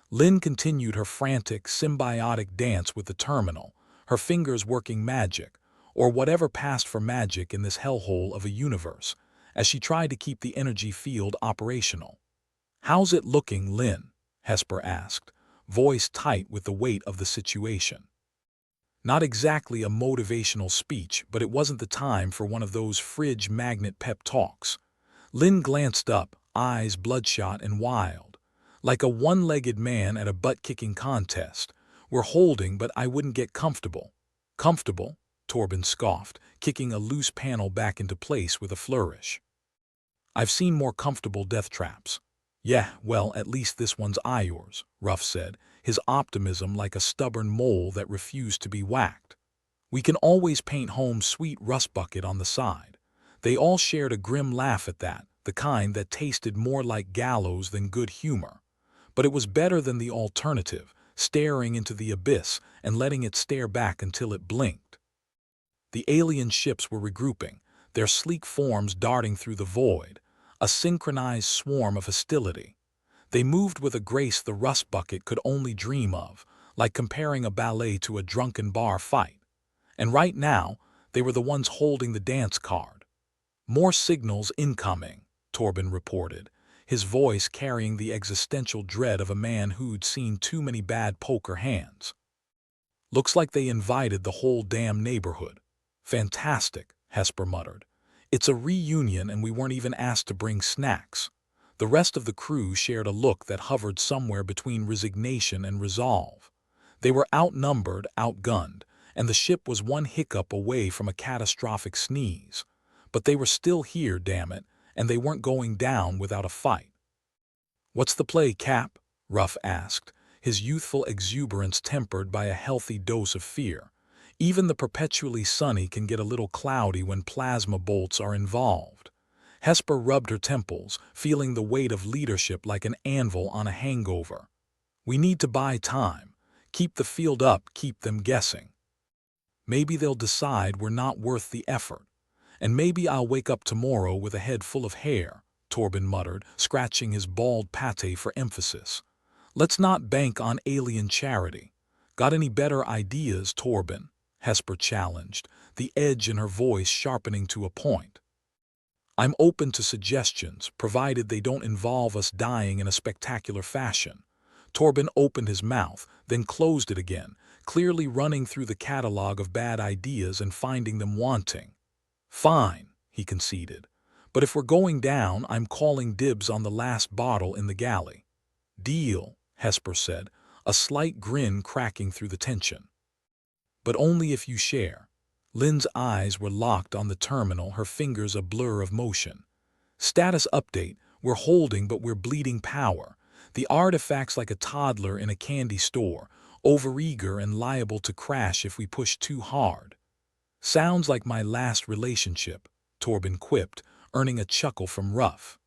Lynn continued her frantic, symbiotic dance with the terminal, her fingers working magic, or whatever passed for magic in this hellhole of a universe, as she tried to keep the energy field operational. "How's it looking, Lynn?" Hesper asked, voice tight with the weight of the situation. Not exactly a motivational speech, but it wasn't the time for one of those fridge magnet pep talks. Lynn glanced up, eyes bloodshot and wild. "Like a one-legged man at a butt-kicking contest. We're holding, but I wouldn't get comfortable." "Comfortable?" Torben scoffed, kicking a loose panel back into place with a flourish. "I've seen more comfortable death traps." "Yeah, well, at least this one's ours," Ruff said, his optimism like a stubborn mole that refused to be whacked. "We can always paint home sweet Rustbucket on the side." They all shared a grim laugh at that, the kind that tasted more like gallows than good humor. But it was better than the alternative, staring into the abyss and letting it stare back until it blinked. The alien ships were regrouping, their sleek forms darting through the void, a synchronized swarm of hostility. They moved with a grace the Rustbucket could only dream of, like comparing a ballet to a drunken bar fight. And right now, they were the ones holding the dance card. "More signals incoming," Torben reported, his voice carrying the existential dread of a man who'd seen too many bad poker hands. "Looks like they invited the whole damn neighborhood." "Fantastic," Hesper muttered. "It's a reunion and we weren't even asked to bring snacks." The rest of the crew shared a look that hovered somewhere between resignation and resolve. They were outnumbered, outgunned, and the ship was one hiccup away from a catastrophic sneeze. But they were still here, damn it, and they weren't going down without a fight. "What's the play, Cap?" Ruff asked, his youthful exuberance tempered by a healthy dose of fear. Even the perpetually sunny can get a little cloudy when plasma bolts are involved. Hesper rubbed her temples, feeling the weight of leadership like an anvil on a hangover. "We need to buy time. Keep the field up, keep them guessing. Maybe they'll decide we're not worth the effort. And maybe I'll wake up tomorrow with a head full of hair," Torben muttered, scratching his bald pate for emphasis. "Let's not bank on alien charity." "Got any better ideas, Torben?" Hesper challenged, the edge in her voice sharpening to a point. "I'm open to suggestions, provided they don't involve us dying in a spectacular fashion." Torben opened his mouth, then closed it again, clearly running through the catalog of bad ideas and finding them wanting. "Fine," he conceded. "But if we're going down, I'm calling dibs on the last bottle in the galley." "Deal," Hesper said, a slight grin cracking through the tension. "But only if you share." Lynn's eyes were locked on the terminal, her fingers a blur of motion. "Status update. We're holding, but we're bleeding power. The artifact's like a toddler in a candy store, overeager and liable to crash if we push too hard." "Sounds like my last relationship," Torben quipped, earning a chuckle from Ruff.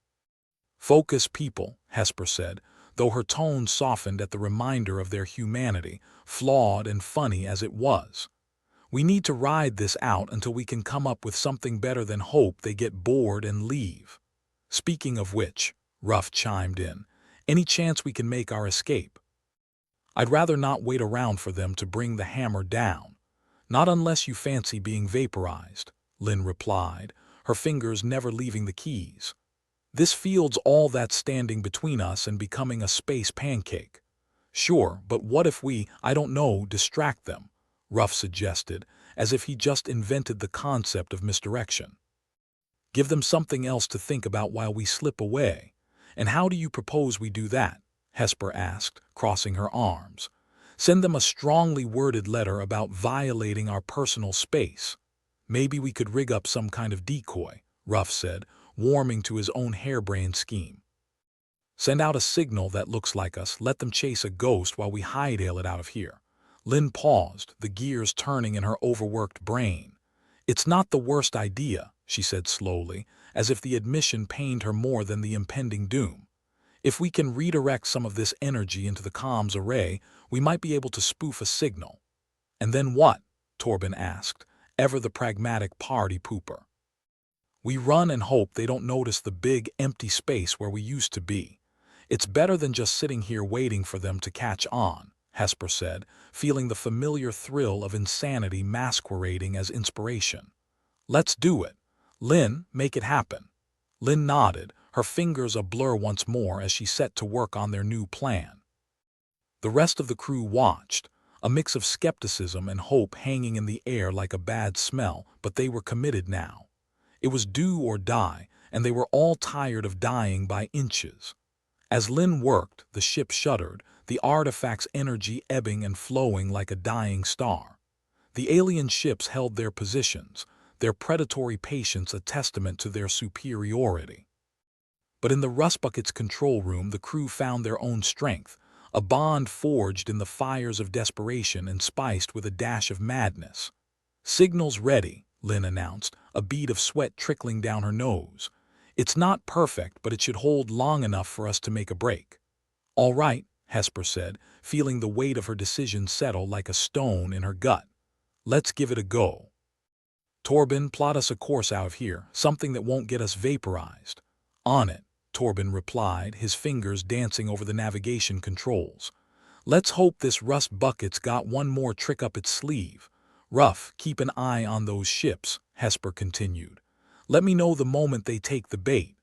"Focus, people," Hesper said, though her tone softened at the reminder of their humanity, flawed and funny as it was. "We need to ride this out until we can come up with something better than hope they get bored and leave." "Speaking of which," Ruff chimed in, "any chance we can make our escape?" "I'd rather not wait around for them to bring the hammer down. Not unless you fancy being vaporized," Lynn replied, her fingers never leaving the keys. "This field's all that's standing between us and becoming a space pancake." "Sure, but what if we, I don't know, distract them?" Ruff suggested, as if he just invented the concept of misdirection. "Give them something else to think about while we slip away. And how do you propose we do that?" Hesper asked, crossing her arms. "Send them a strongly worded letter about violating our personal space." "Maybe we could rig up some kind of decoy," Ruff said, warming to his own harebrained scheme. "Send out a signal that looks like us, let them chase a ghost while we hightail it out of here." Lynn paused, the gears turning in her overworked brain. "It's not the worst idea," she said slowly, as if the admission pained her more than the impending doom. "If we can redirect some of this energy into the comms array, we might be able to spoof a signal." "And then what?" Torben asked, ever the pragmatic party pooper. "We run and hope they don't notice the big, empty space where we used to be. It's better than just sitting here waiting for them to catch on," Hesper said, feeling the familiar thrill of insanity masquerading as inspiration. "Let's do it. Lynn, make it happen." Lynn nodded, her fingers a blur once more as she set to work on their new plan. The rest of the crew watched, a mix of skepticism and hope hanging in the air like a bad smell, but they were committed now. It was do or die, and they were all tired of dying by inches. As Lynn worked, the ship shuddered, the artifact's energy ebbing and flowing like a dying star. The alien ships held their positions, their predatory patience a testament to their superiority. But in the Rust Bucket's control room, the crew found their own strength, a bond forged in the fires of desperation and spiced with a dash of madness. "Signals ready," Lynn announced, a bead of sweat trickling down her nose. "It's not perfect, but it should hold long enough for us to make a break." "All right," Hesper said, feeling the weight of her decision settle like a stone in her gut. "Let's give it a go." "Torben, plot us a course out of here, something that won't get us vaporized." "On it," Torben replied, his fingers dancing over the navigation controls. "Let's hope this Rust Bucket's got one more trick up its sleeve. Ruff, keep an eye on those ships," Hesper continued. "Let me know the moment they take the bait."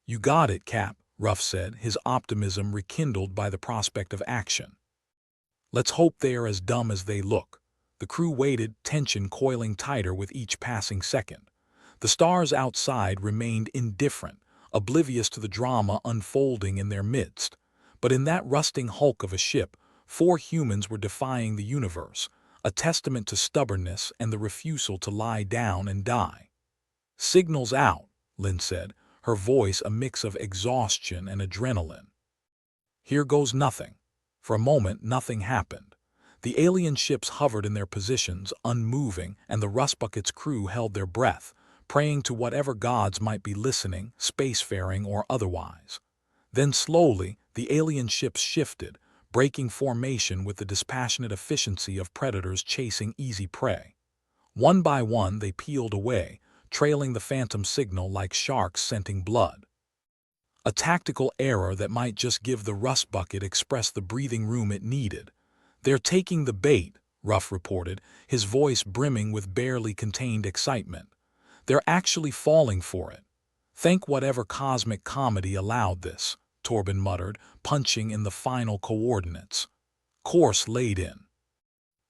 "You got it, Cap," Ruff said, his optimism rekindled by the prospect of action. "Let's hope they are as dumb as they look." The crew waited, tension coiling tighter with each passing second. The stars outside remained indifferent, oblivious to the drama unfolding in their midst. But in that rusting hulk of a ship, 4 humans were defying the universe, a testament to stubbornness and the refusal to lie down and die. "Signals out," Lynn said, her voice a mix of exhaustion and adrenaline. "Here goes nothing." For a moment, nothing happened. The alien ships hovered in their positions, unmoving, and the Rust Bucket's crew held their breath, praying to whatever gods might be listening, spacefaring or otherwise. Then slowly, the alien ships shifted, breaking formation with the dispassionate efficiency of predators chasing easy prey. One by one they peeled away, trailing the phantom signal like sharks scenting blood. A tactical error that might just give the Rust Bucket Express the breathing room it needed. "They're taking the bait," Ruff reported, his voice brimming with barely contained excitement. "They're actually falling for it." "Thank whatever cosmic comedy allowed this," Torben muttered, punching in the final coordinates. "Course laid in."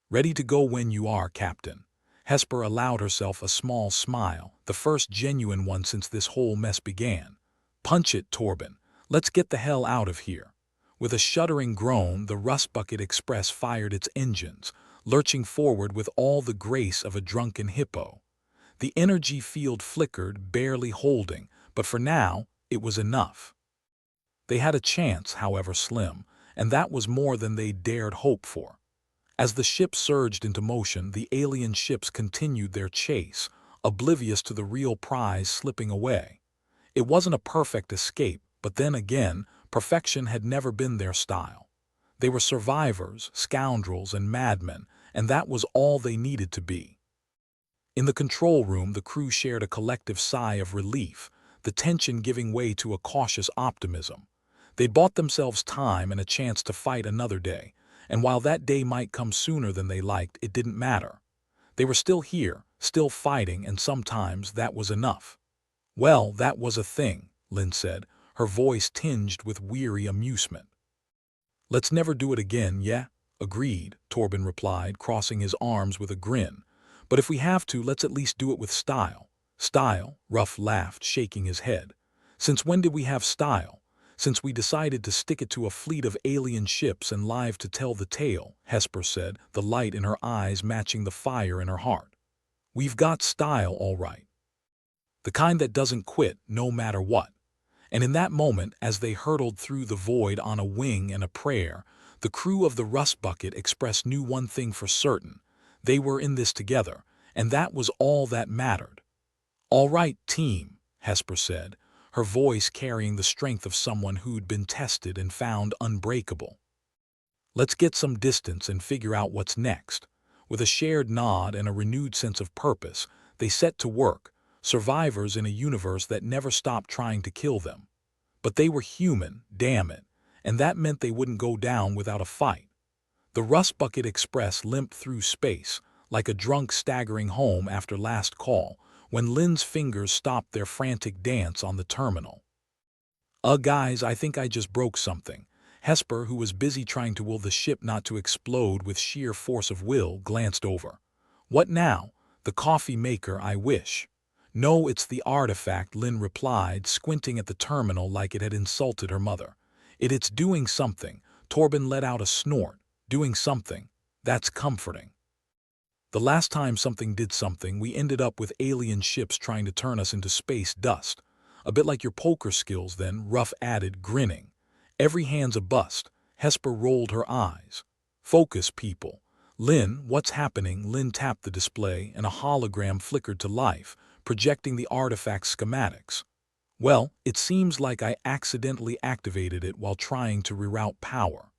"Ready to go when you are, Captain." Hesper allowed herself a small smile, the first genuine one since this whole mess began. "Punch it, Torben. Let's get the hell out of here." With a shuddering groan, the Rust Bucket Express fired its engines, lurching forward with all the grace of a drunken hippo. The energy field flickered, barely holding, but for now, it was enough. They had a chance, however slim, and that was more than they dared hope for. As the ship surged into motion, the alien ships continued their chase, oblivious to the real prize slipping away. It wasn't a perfect escape, but then again, perfection had never been their style. They were survivors, scoundrels, and madmen, and that was all they needed to be. In the control room, the crew shared a collective sigh of relief, the tension giving way to a cautious optimism. They'd bought themselves time and a chance to fight another day, and while that day might come sooner than they liked, it didn't matter. They were still here, still fighting, and sometimes that was enough. "Well, that was a thing," Lynn said, her voice tinged with weary amusement. "Let's never do it again, yeah?" "Agreed," Torben replied, crossing his arms with a grin. "But if we have to, let's at least do it with style." "Style?" Ruff laughed, shaking his head. "Since when did we have style?" "Since we decided to stick it to a fleet of alien ships and live to tell the tale," Hesper said, the light in her eyes matching the fire in her heart. "We've got style, all right. The kind that doesn't quit, no matter what." And in that moment, as they hurtled through the void on a wing and a prayer, the crew of the Rust Bucket Express knew one thing for certain. They were in this together, and that was all that mattered. "All right, team," Hesper said, her voice carrying the strength of someone who'd been tested and found unbreakable. "Let's get some distance and figure out what's next." With a shared nod and a renewed sense of purpose, they set to work, survivors in a universe that never stopped trying to kill them. But they were human, damn it, and that meant they wouldn't go down without a fight. The Rust Bucket Express limped through space, like a drunk staggering home after last call, when Lynn's fingers stopped their frantic dance on the terminal. Guys, I think I just broke something." Hesper, who was busy trying to will the ship not to explode with sheer force of will, glanced over. "What now?" "The coffee maker, I wish." "No, it's the artifact," Lynn replied, squinting at the terminal like it had insulted her mother. It's doing something." Torben let out a snort. "Doing something. That's comforting. The last time something did something, we ended up with alien ships trying to turn us into space dust. A bit like your poker skills then," Ruff added, grinning. "Every hand's a bust." Hesper rolled her eyes. "Focus, people." "Lynn, what's happening?" Lynn tapped the display, and a hologram flickered to life, projecting the artifact's schematics. "Well, it seems like I accidentally activated it while trying to reroute power.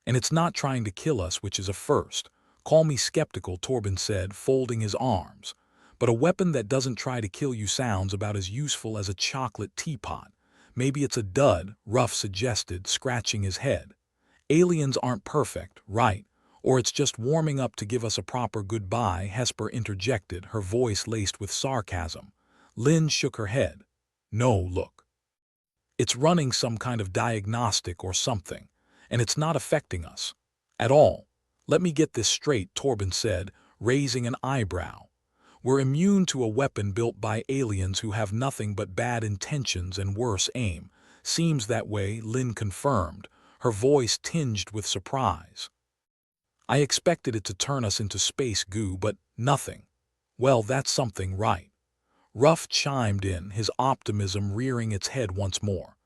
And it's not trying to kill us, which is a first. Call me skeptical," Torben said, folding his arms. "But a weapon that doesn't try to kill you sounds about as useful as a chocolate teapot." "Maybe it's a dud," Ruff suggested, scratching his head. "Aliens aren't perfect, right? Or it's just warming up to give us a proper goodbye," Hesper interjected, her voice laced with sarcasm. Lynn shook her head. "No, look. It's running some kind of diagnostic or something, and it's not affecting us. At all. Let me get this straight," Torben said, raising an eyebrow. "We're immune to a weapon built by aliens who have nothing but bad intentions and worse aim." "Seems that way," Lynn confirmed, her voice tinged with surprise. "I expected it to turn us into space goo, but nothing." "Well, that's something, right?" Ruff chimed in, his optimism rearing its head once more.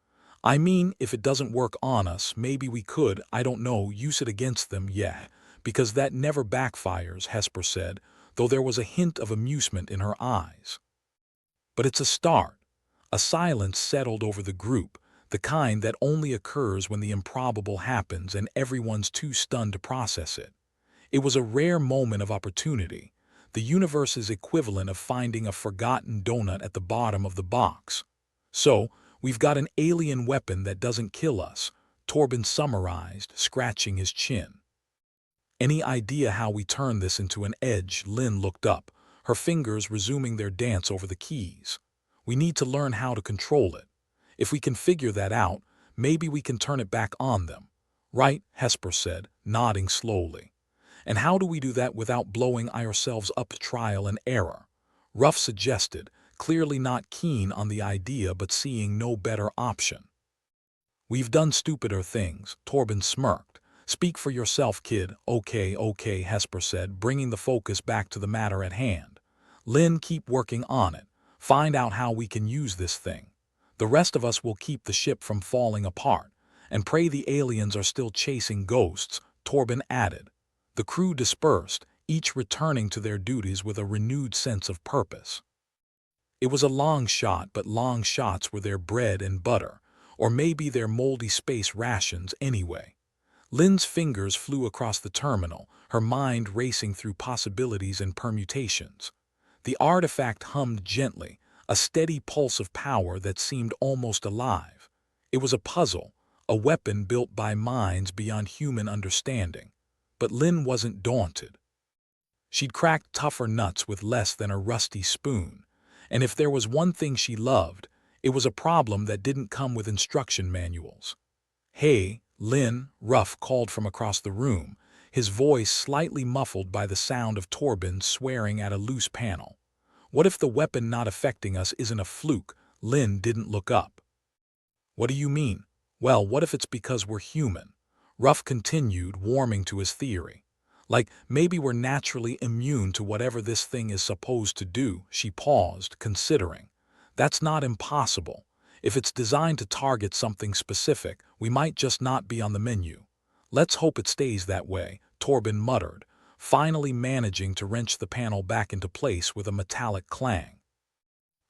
"I mean, if it doesn't work on us, maybe we could, I don't know, use it against them, yeah. Because that never backfires," Hesper said, though there was a hint of amusement in her eyes. "But it's a start." A silence settled over the group, the kind that only occurs when the improbable happens and everyone's too stunned to process it. It was a rare moment of opportunity, the universe's equivalent of finding a forgotten donut at the bottom of the box. "So, we've got an alien weapon that doesn't kill us," Torben summarized, scratching his chin. "Any idea how we turn this into an edge?" Lynn looked up, her fingers resuming their dance over the keys. "We need to learn how to control it. If we can figure that out, maybe we can turn it back on them." "Right," Hesper said, nodding slowly. And how do we do that without blowing ourselves up to trial and error? Ruff suggested, clearly not keen on the idea but seeing no better option. We've done stupider things, Torben smirked. Speak for yourself, kid. Okay, Hesper said, bringing the focus back to the matter at hand. Lynn, keep working on it. Find out how we can use this thing. The rest of us will keep the ship from falling apart, and pray the aliens are still chasing ghosts, Torben added. The crew dispersed, each returning to their duties with a renewed sense of purpose. It was a long shot, but long shots were their bread and butter, or maybe their moldy space rations anyway. Lynn's fingers flew across the terminal, her mind racing through possibilities and permutations. The artifact hummed gently, a steady pulse of power that seemed almost alive. It was a puzzle, a weapon built by minds beyond human understanding. But Lynn wasn't daunted. She'd cracked tougher nuts with less than a rusty spoon, and if there was one thing she loved, it was a problem that didn't come with instruction manuals. "Hey, Lynn," Ruff called from across the room, his voice slightly muffled by the sound of Torben swearing at a loose panel. "What if the weapon not affecting us isn't a fluke?" Lynn didn't look up. "What do you mean?" "Well, what if it's because we're human?" Ruff continued, warming to his theory. "Like, maybe we're naturally immune to whatever this thing is supposed to do." She paused, considering. "That's not impossible. If it's designed to target something specific, we might just not be on the menu." "Let's hope it stays that way," Torben muttered, finally managing to wrench the panel back into place with a metallic clang.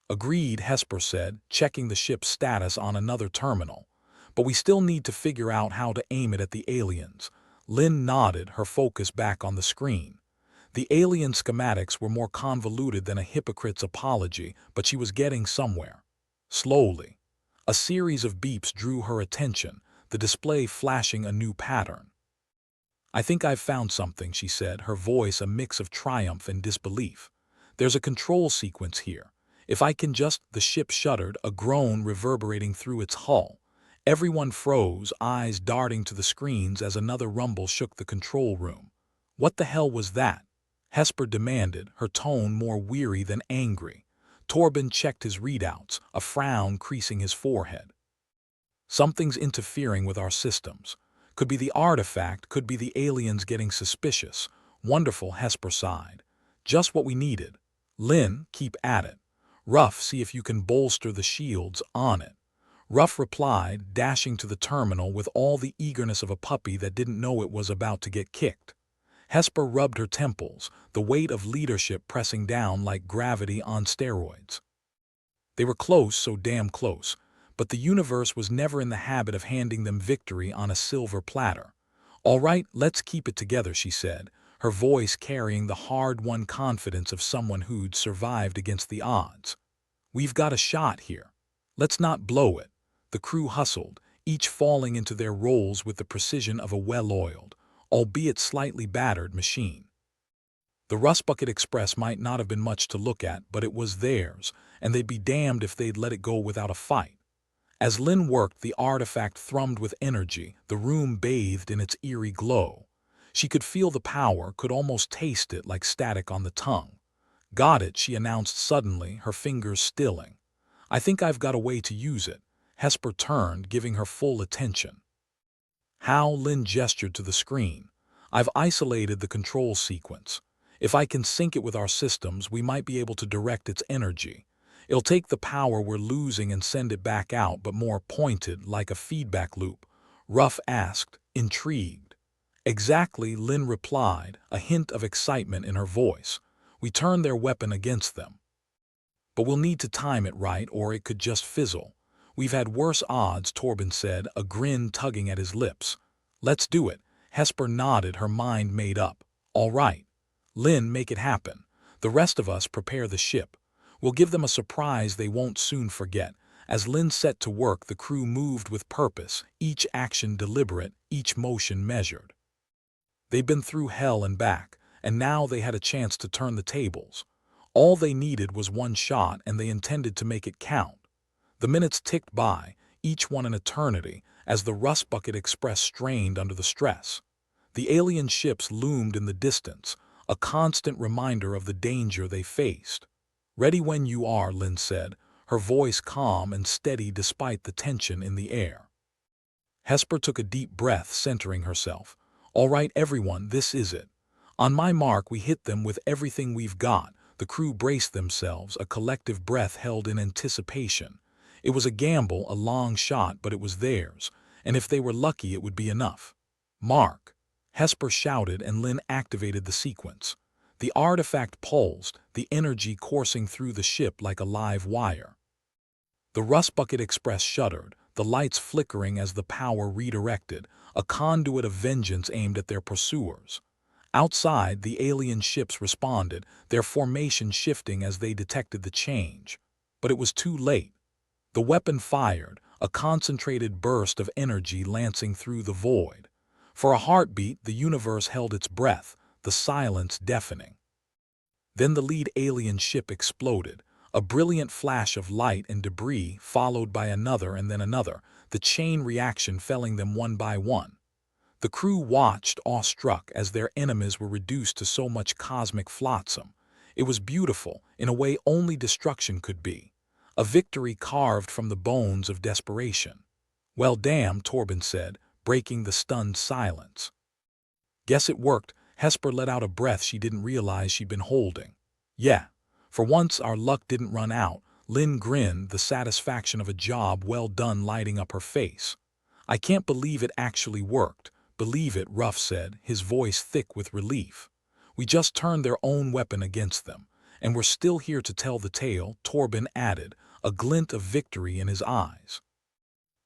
"Agreed," Hesper said, checking the ship's status on another terminal. "But we still need to figure out how to aim it at the aliens." Lynn nodded, her focus back on the screen. The alien schematics were more convoluted than a hypocrite's apology, but she was getting somewhere. Slowly. A series of beeps drew her attention, the display flashing a new pattern. "I think I've found something," she said, her voice a mix of triumph and disbelief. "There's a control sequence here. If I can just—" The ship shuddered, a groan reverberating through its hull. Everyone froze, eyes darting to the screens as another rumble shook the control room. "What the hell was that?" Hesper demanded, her tone more weary than angry. Torben checked his readouts, a frown creasing his forehead. "Something's interfering with our systems. Could be the artifact, could be the aliens getting suspicious." "Wonderful," Hesper sighed. "Just what we needed. Lynn, keep at it. Ruff, see if you can bolster the shields on it." Ruff replied, dashing to the terminal with all the eagerness of a puppy that didn't know it was about to get kicked. Hesper rubbed her temples, the weight of leadership pressing down like gravity on steroids. They were close, so damn close, but the universe was never in the habit of handing them victory on a silver platter. "All right, let's keep it together," she said, her voice carrying the hard-won confidence of someone who'd survived against the odds. "We've got a shot here. Let's not blow it." The crew hustled, each falling into their roles with the precision of a well-oiled, albeit slightly battered machine. The Rust Bucket Express might not have been much to look at, but it was theirs, and they'd be damned if they'd let it go without a fight. As Lynn worked, the artifact thrummed with energy, the room bathed in its eerie glow. She could feel the power, could almost taste it like static on the tongue. "Got it," she announced suddenly, her fingers stilling. "I think I've got a way to use it." Hesper turned, giving her full attention. "How?" Lynn gestured to the screen. "I've isolated the control sequence. If I can sync it with our systems, we might be able to direct its energy. It'll take the power we're losing and send it back out, but more pointed, like a feedback loop." Ruff asked, intrigued. "Exactly," Lynn replied, a hint of excitement in her voice. "We turn their weapon against them. But we'll need to time it right, or it could just fizzle." "We've had worse odds," Torben said, a grin tugging at his lips. "Let's do it." Hesper nodded, her mind made up. "All right. Lynn, make it happen. The rest of us prepare the ship. We'll give them a surprise they won't soon forget." As Lynn set to work, the crew moved with purpose, each action deliberate, each motion measured. They'd been through hell and back, and now they had a chance to turn the tables. All they needed was one shot, and they intended to make it count. The minutes ticked by, each one an eternity, as the Rust Bucket Express strained under the stress. The alien ships loomed in the distance, a constant reminder of the danger they faced. "Ready when you are," Lynn said, her voice calm and steady despite the tension in the air. Hesper took a deep breath, centering herself. "All right, everyone, this is it. On my mark, we hit them with everything we've got." The crew braced themselves, a collective breath held in anticipation. It was a gamble, a long shot, but it was theirs, and if they were lucky, it would be enough. "Mark!" Hesper shouted, and Lynn activated the sequence. The artifact pulsed, the energy coursing through the ship like a live wire. The Rust Bucket Express shuddered, the lights flickering as the power redirected, a conduit of vengeance aimed at their pursuers. Outside, the alien ships responded, their formation shifting as they detected the change. But it was too late. The weapon fired, a concentrated burst of energy lancing through the void. For a heartbeat, the universe held its breath, the silence deafening. Then the lead alien ship exploded, a brilliant flash of light and debris followed by another and then another, the chain reaction felling them one by one. The crew watched, awestruck, as their enemies were reduced to so much cosmic flotsam. It was beautiful, in a way only destruction could be. A victory carved from the bones of desperation. "Well, damn," Torben said, breaking the stunned silence. "Guess it worked." Hesper let out a breath she didn't realize she'd been holding. "Yeah. For once our luck didn't run out." Lynn grinned, the satisfaction of a job well done lighting up her face. "I can't believe it actually worked." "Believe it," Ruff said, his voice thick with relief. "We just turned their own weapon against them, and we're still here to tell the tale," Torben added, a glint of victory in his eyes.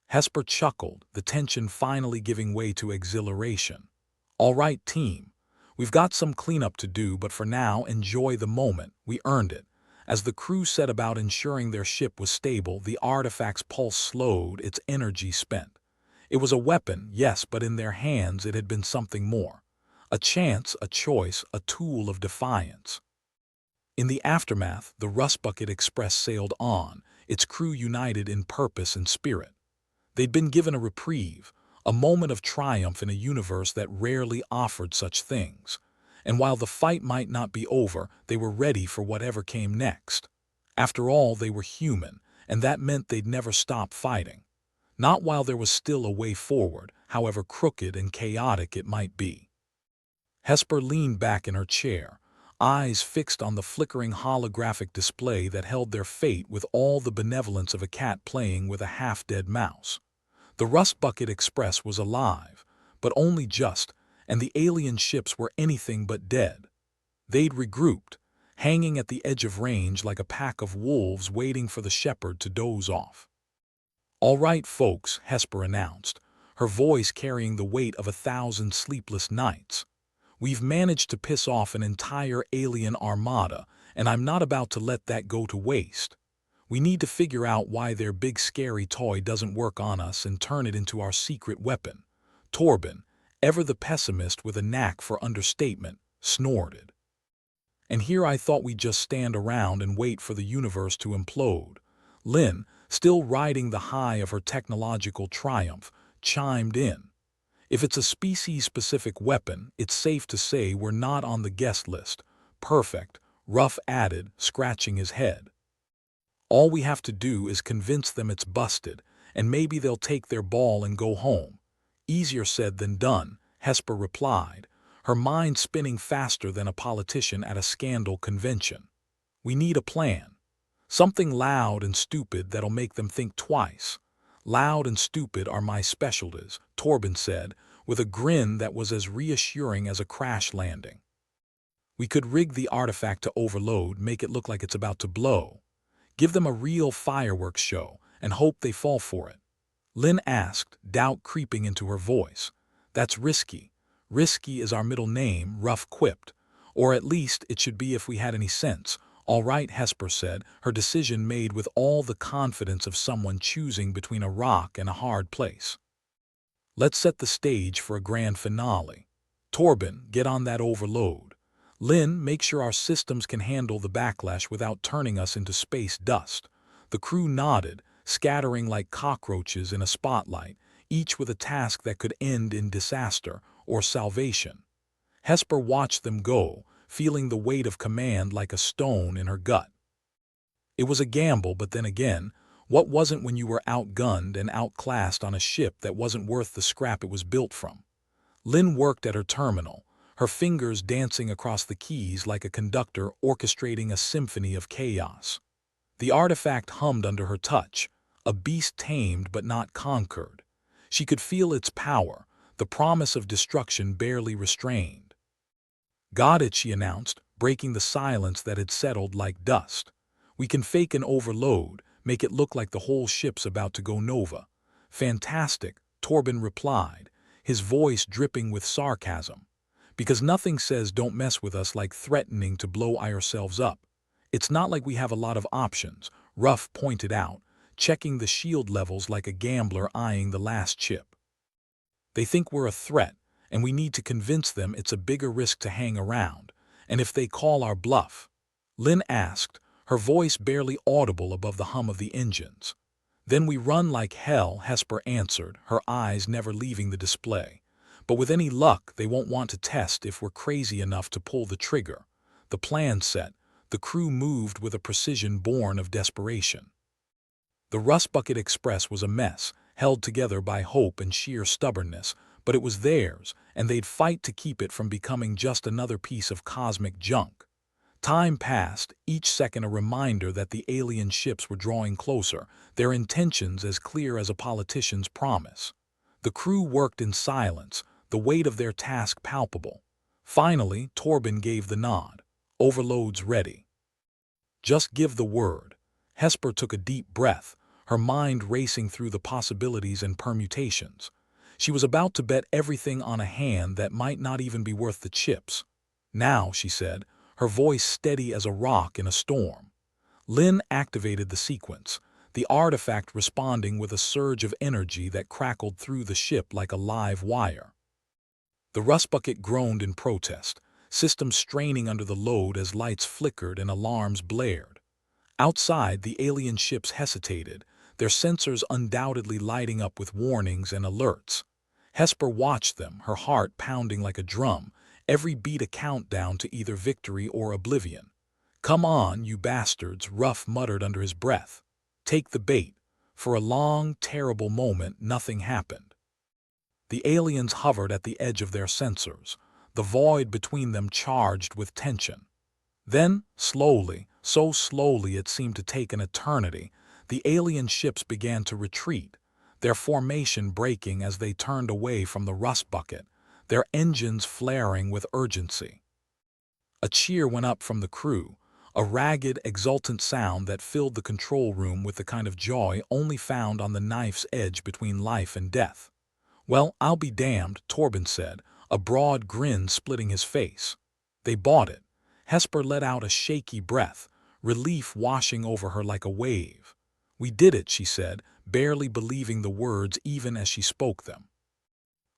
Hesper chuckled, the tension finally giving way to exhilaration. "All right, team. We've got some cleanup to do, but for now, enjoy the moment. We earned it." As the crew set about ensuring their ship was stable, the artifact's pulse slowed, its energy spent. It was a weapon, yes, but in their hands it had been something more. A chance, a choice, a tool of defiance. In the aftermath, the Rust Bucket Express sailed on, its crew united in purpose and spirit. They'd been given a reprieve, a moment of triumph in a universe that rarely offered such things. And while the fight might not be over, they were ready for whatever came next. After all, they were human, and that meant they'd never stop fighting. Not while there was still a way forward, however crooked and chaotic it might be. Hesper leaned back in her chair, eyes fixed on the flickering holographic display that held their fate with all the benevolence of a cat playing with a half-dead mouse. The Rust Bucket Express was alive, but only just, and the alien ships were anything but dead. They'd regrouped, hanging at the edge of range like a pack of wolves waiting for the shepherd to doze off. "All right, folks," Hesper announced, her voice carrying the weight of 1,000 sleepless nights. "We've managed to piss off an entire alien armada, and I'm not about to let that go to waste. We need to figure out why their big scary toy doesn't work on us and turn it into our secret weapon." Torben, ever the pessimist with a knack for understatement, snorted. "And here I thought we'd just stand around and wait for the universe to implode." Lynn, still riding the high of her technological triumph, chimed in. "If it's a species-specific weapon, it's safe to say we're not on the guest list." "Perfect," Ruff added, scratching his head. "All we have to do is convince them it's busted, and maybe they'll take their ball and go home." "Easier said than done," Hesper replied, her mind spinning faster than a politician at a scandal convention. "We need a plan. Something loud and stupid that'll make them think twice." "Loud and stupid are my specialties," Torben said, with a grin that was as reassuring as a crash landing. "We could rig the artifact to overload, make it look like it's about to blow. Give them a real fireworks show, and hope they fall for it." Lynn asked, doubt creeping into her voice. "That's risky." "Risky is our middle name," Ruff quipped. "Or at least it should be if we had any sense." "All right," Hesper said, her decision made with all the confidence of someone choosing between a rock and a hard place. "Let's set the stage for a grand finale. Torben, get on that overload. Lynn, make sure our systems can handle the backlash without turning us into space dust." The crew nodded, scattering like cockroaches in a spotlight, each with a task that could end in disaster or salvation. Hesper watched them go, feeling the weight of command like a stone in her gut. It was a gamble, but then again, what wasn't when you were outgunned and outclassed on a ship that wasn't worth the scrap it was built from? Lynn worked at her terminal, her fingers dancing across the keys like a conductor orchestrating a symphony of chaos. The artifact hummed under her touch, a beast tamed but not conquered. She could feel its power, the promise of destruction barely restrained. "Got it," she announced, breaking the silence that had settled like dust. "We can fake an overload, make it look like the whole ship's about to go nova." "Fantastic," Torben replied, his voice dripping with sarcasm. "Because nothing says don't mess with us like threatening to blow ourselves up. It's not like we have a lot of options," Ruff pointed out, checking the shield levels like a gambler eyeing the last chip. "They think we're a threat, and we need to convince them it's a bigger risk to hang around. And if they call our bluff?" Lynn asked, her voice barely audible above the hum of the engines. "Then we run like hell," Hesper answered, her eyes never leaving the display. "But with any luck, they won't want to test if we're crazy enough to pull the trigger." The plan set, the crew moved with a precision born of desperation. The Rust Bucket Express was a mess, held together by hope and sheer stubbornness, but it was theirs, and they'd fight to keep it from becoming just another piece of cosmic junk. Time passed, each second a reminder that the alien ships were drawing closer, their intentions as clear as a politician's promise. The crew worked in silence, the weight of their task palpable. Finally, Torben gave the nod. "Overload's ready." "Just give the word." Hesper took a deep breath, her mind racing through the possibilities and permutations. She was about to bet everything on a hand that might not even be worth the chips. "Now," she said, her voice steady as a rock in a storm. Lynn activated the sequence, the artifact responding with a surge of energy that crackled through the ship like a live wire. The Rust Bucket groaned in protest, systems straining under the load as lights flickered and alarms blared. Outside, the alien ships hesitated, their sensors undoubtedly lighting up with warnings and alerts. Hesper watched them, her heart pounding like a drum, every beat a countdown to either victory or oblivion. "Come on, you bastards," Ruff muttered under his breath. "Take the bait." For a long, terrible moment, nothing happened. The aliens hovered at the edge of their sensors, the void between them charged with tension. Then, slowly, so slowly it seemed to take an eternity, the alien ships began to retreat, their formation breaking as they turned away from the Rust Bucket, their engines flaring with urgency. A cheer went up from the crew, a ragged, exultant sound that filled the control room with the kind of joy only found on the knife's edge between life and death. "Well, I'll be damned," Torben said, a broad grin splitting his face. "They bought it." Hesper let out a shaky breath, relief washing over her like a wave. "We did it," she said, barely believing the words even as she spoke them.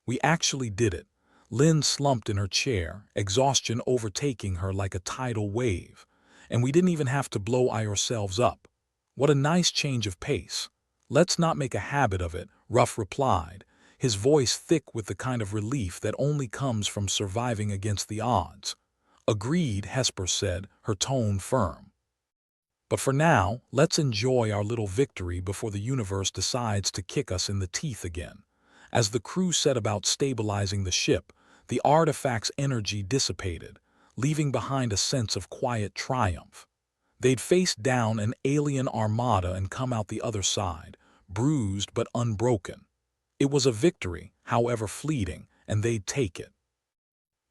"We actually did it." Lynn slumped in her chair, exhaustion overtaking her like a tidal wave. "And we didn't even have to blow ourselves up. What a nice change of pace." "Let's not make a habit of it," Ruff replied, his voice thick with the kind of relief that only comes from surviving against the odds. "Agreed," Hesper said, her tone firm. "But for now, let's enjoy our little victory before the universe decides to kick us in the teeth again." As the crew set about stabilizing the ship, the artifact's energy dissipated, leaving behind a sense of quiet triumph. They'd faced down an alien armada and come out the other side, bruised but unbroken. It was a victory, however fleeting, and they'd take it.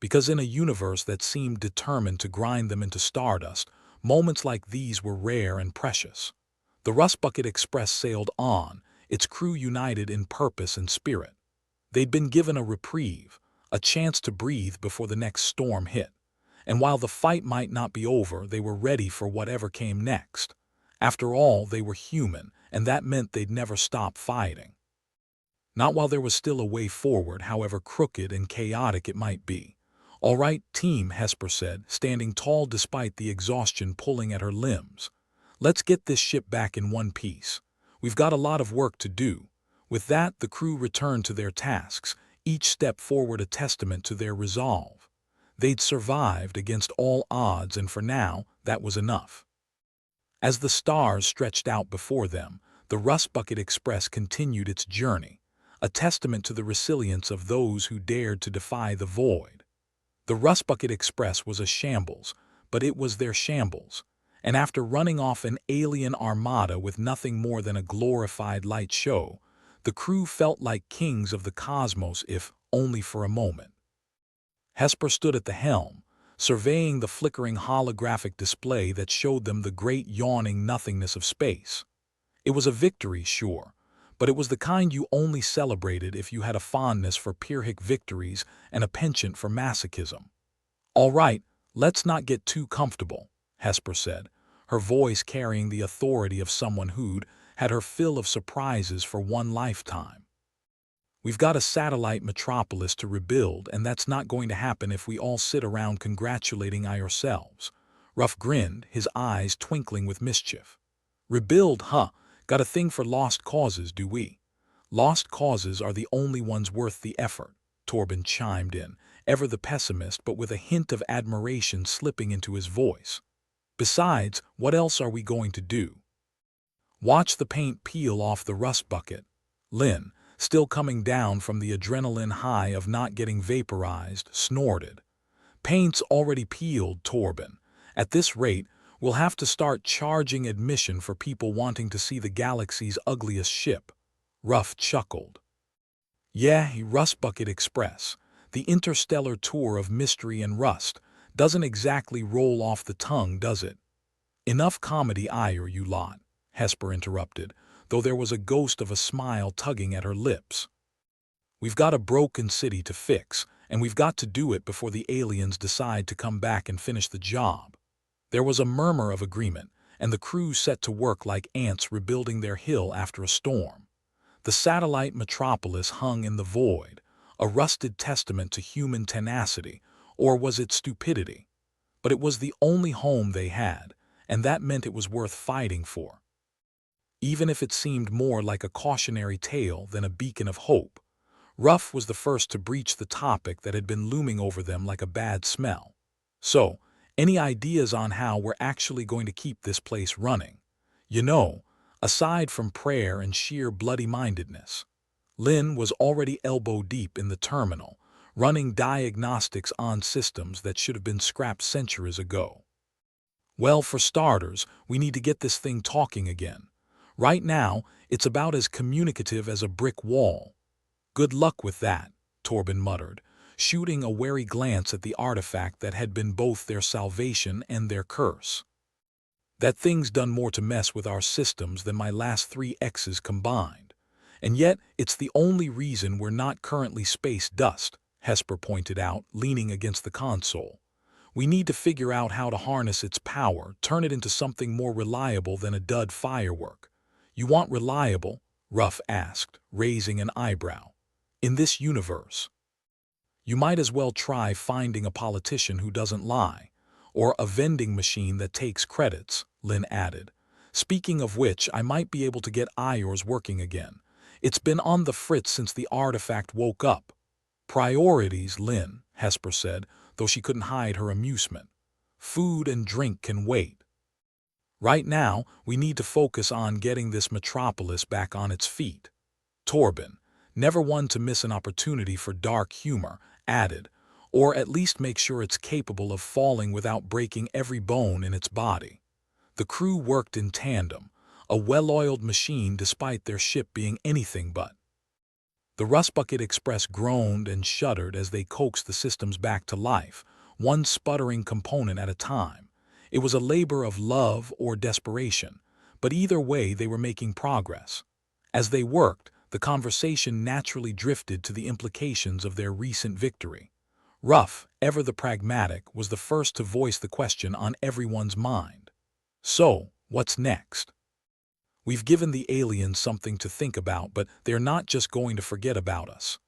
Because in a universe that seemed determined to grind them into stardust, moments like these were rare and precious. The Rust Bucket Express sailed on, its crew united in purpose and spirit. They'd been given a reprieve, a chance to breathe before the next storm hit. And while the fight might not be over, they were ready for whatever came next. After all, they were human, and that meant they'd never stop fighting. Not while there was still a way forward, however crooked and chaotic it might be. "All right, team," Hesper said, standing tall despite the exhaustion pulling at her limbs. "Let's get this ship back in one piece. We've got a lot of work to do." With that, the crew returned to their tasks, each step forward a testament to their resolve. They'd survived against all odds, and for now, that was enough. As the stars stretched out before them, the Rust Bucket Express continued its journey, a testament to the resilience of those who dared to defy the void. The Rust Bucket Express was a shambles, but it was their shambles, and after running off an alien armada with nothing more than a glorified light show, the crew felt like kings of the cosmos, if only for a moment. Hesper stood at the helm, surveying the flickering holographic display that showed them the great yawning nothingness of space. It was a victory, sure, but it was the kind you only celebrated if you had a fondness for Pyrrhic victories and a penchant for masochism. "All right, let's not get too comfortable," Hesper said, her voice carrying the authority of someone who'd had her fill of surprises for one lifetime. "We've got a satellite metropolis to rebuild, and that's not going to happen if we all sit around congratulating ourselves." Ruff grinned, his eyes twinkling with mischief. "Rebuild, huh? Got a thing for lost causes, do we?" "Lost causes are the only ones worth the effort," Torben chimed in, ever the pessimist but with a hint of admiration slipping into his voice. "Besides, what else are we going to do?" "Watch the paint peel off the rust bucket." Lynn, still coming down from the adrenaline high of not getting vaporized, snorted. "Paint's already peeled, Torben. At this rate, we'll have to start charging admission for people wanting to see the galaxy's ugliest ship." Ruff chuckled. "Yeah, Rust Bucket Express, the interstellar tour of mystery and rust, doesn't exactly roll off the tongue, does it?" "Enough comedy, ire, you lot," Hesper interrupted, though there was a ghost of a smile tugging at her lips. "We've got a broken city to fix, and we've got to do it before the aliens decide to come back and finish the job." There was a murmur of agreement, and the crew set to work like ants rebuilding their hill after a storm. The satellite metropolis hung in the void, a rusted testament to human tenacity, or was it stupidity? But it was the only home they had, and that meant it was worth fighting for. Even if it seemed more like a cautionary tale than a beacon of hope, Ruff was the first to breach the topic that had been looming over them like a bad smell. "So, any ideas on how we're actually going to keep this place running? You know, aside from prayer and sheer bloody-mindedness." Lynn was already elbow-deep in the terminal, running diagnostics on systems that should have been scrapped centuries ago. "Well, for starters, we need to get this thing talking again. Right now, it's about as communicative as a brick wall." "Good luck with that," Torben muttered, shooting a wary glance at the artifact that had been both their salvation and their curse. "That thing's done more to mess with our systems than my last 3 exes combined. And yet, it's the only reason we're not currently space dust," Hesper pointed out, leaning against the console. "We need to figure out how to harness its power, turn it into something more reliable than a dud firework." "You want reliable?" Ruff asked, raising an eyebrow. "In this universe? You might as well try finding a politician who doesn't lie, or a vending machine that takes credits," Lynn added. "Speaking of which, I might be able to get IORS working again. It's been on the fritz since the artifact woke up." "Priorities, Lynn," Hesper said, though she couldn't hide her amusement. "Food and drink can wait. Right now, we need to focus on getting this metropolis back on its feet." Torben, never one to miss an opportunity for dark humor, added, "or at least make sure it's capable of falling without breaking every bone in its body." The crew worked in tandem, a well-oiled machine despite their ship being anything but. The Rust Bucket Express groaned and shuddered as they coaxed the systems back to life, one sputtering component at a time. It was a labor of love or desperation, but either way they were making progress. As they worked, the conversation naturally drifted to the implications of their recent victory. Ruff, ever the pragmatic, was the first to voice the question on everyone's mind. "So, what's next? We've given the aliens something to think about, but they're not just going to forget about us."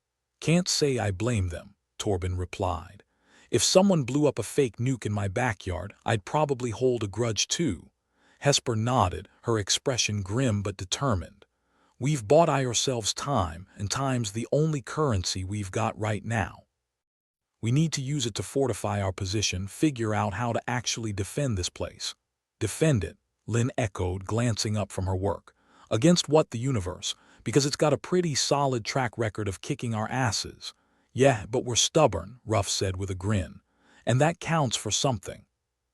"Can't say I blame them," Torben replied. "If someone blew up a fake nuke in my backyard, I'd probably hold a grudge too." Hesper nodded, her expression grim but determined. We've bought ourselves time, and time's the only currency we've got right now. We need to use it to fortify our position, figure out how to actually defend this place. Defend it, Lynn echoed, glancing up from her work. Against what, the universe? Because it's got a pretty solid track record of kicking our asses. Yeah, but we're stubborn, Ruff said with a grin. And that counts for something.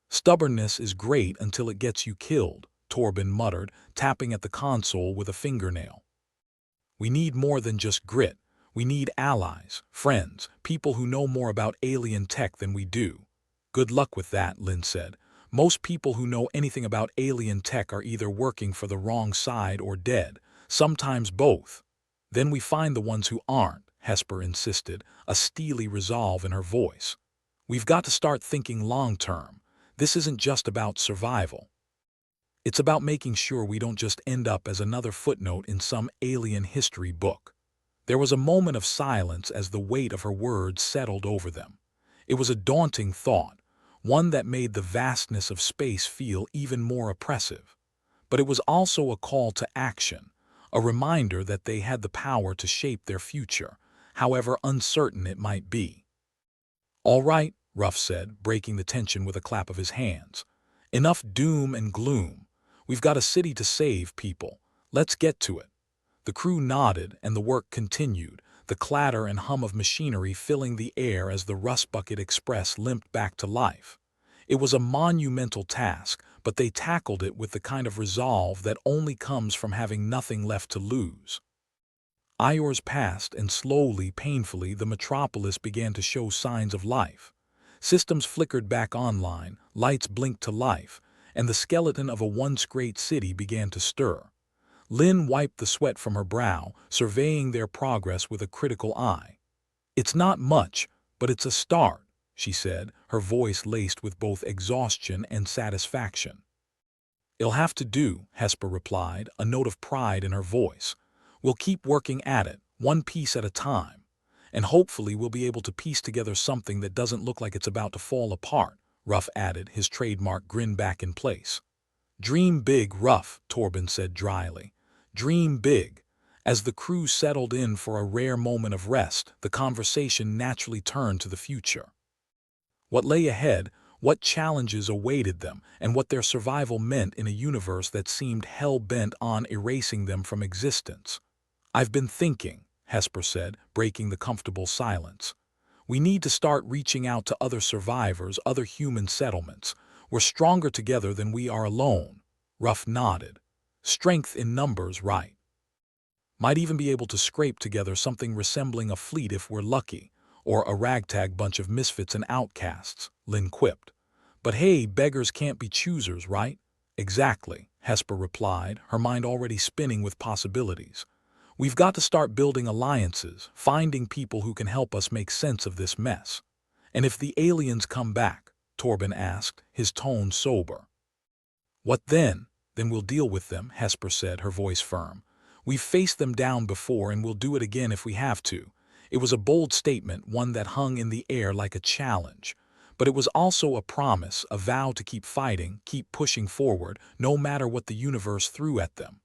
Stubbornness is great until it gets you killed, Torben muttered, tapping at the console with a fingernail. We need more than just grit. We need allies, friends, people who know more about alien tech than we do. Good luck with that, Lynn said. Most people who know anything about alien tech are either working for the wrong side or dead, sometimes both. Then we find the ones who aren't, Hesper insisted, a steely resolve in her voice. We've got to start thinking long-term. This isn't just about survival. It's about making sure we don't just end up as another footnote in some alien history book. There was a moment of silence as the weight of her words settled over them. It was a daunting thought, one that made the vastness of space feel even more oppressive. But it was also a call to action, a reminder that they had the power to shape their future, however uncertain it might be. All right, Ruff said, breaking the tension with a clap of his hands. Enough doom and gloom. We've got a city to save, people. Let's get to it. The crew nodded, and the work continued, the clatter and hum of machinery filling the air as the Rust Bucket Express limped back to life. It was a monumental task, but they tackled it with the kind of resolve that only comes from having nothing left to lose. Hours passed, and slowly, painfully, the Metropolis began to show signs of life. Systems flickered back online, lights blinked to life, and the skeleton of a once great city began to stir. Lynn wiped the sweat from her brow, surveying their progress with a critical eye. It's not much, but it's a start, she said, her voice laced with both exhaustion and satisfaction. It'll have to do, Hesper replied, a note of pride in her voice. We'll keep working at it, one piece at a time. And hopefully we'll be able to piece together something that doesn't look like it's about to fall apart, Ruff added, his trademark grin back in place. Dream big, Ruff, Torben said dryly. Dream big. As the crew settled in for a rare moment of rest, the conversation naturally turned to the future. What lay ahead, what challenges awaited them, and what their survival meant in a universe that seemed hell-bent on erasing them from existence. I've been thinking, Hesper said, breaking the comfortable silence. We need to start reaching out to other survivors, other human settlements. We're stronger together than we are alone. Ruff nodded. Strength in numbers, right. Might even be able to scrape together something resembling a fleet if we're lucky, or a ragtag bunch of misfits and outcasts, Lynn quipped. But hey, beggars can't be choosers, right? Exactly, Hesper replied, her mind already spinning with possibilities. We've got to start building alliances, finding people who can help us make sense of this mess. And if the aliens come back, Torben asked, his tone sober. What then? Then we'll deal with them, Hesper said, her voice firm. We've faced them down before and we'll do it again if we have to. It was a bold statement, one that hung in the air like a challenge. But it was also a promise, a vow to keep fighting, keep pushing forward, no matter what the universe threw at them.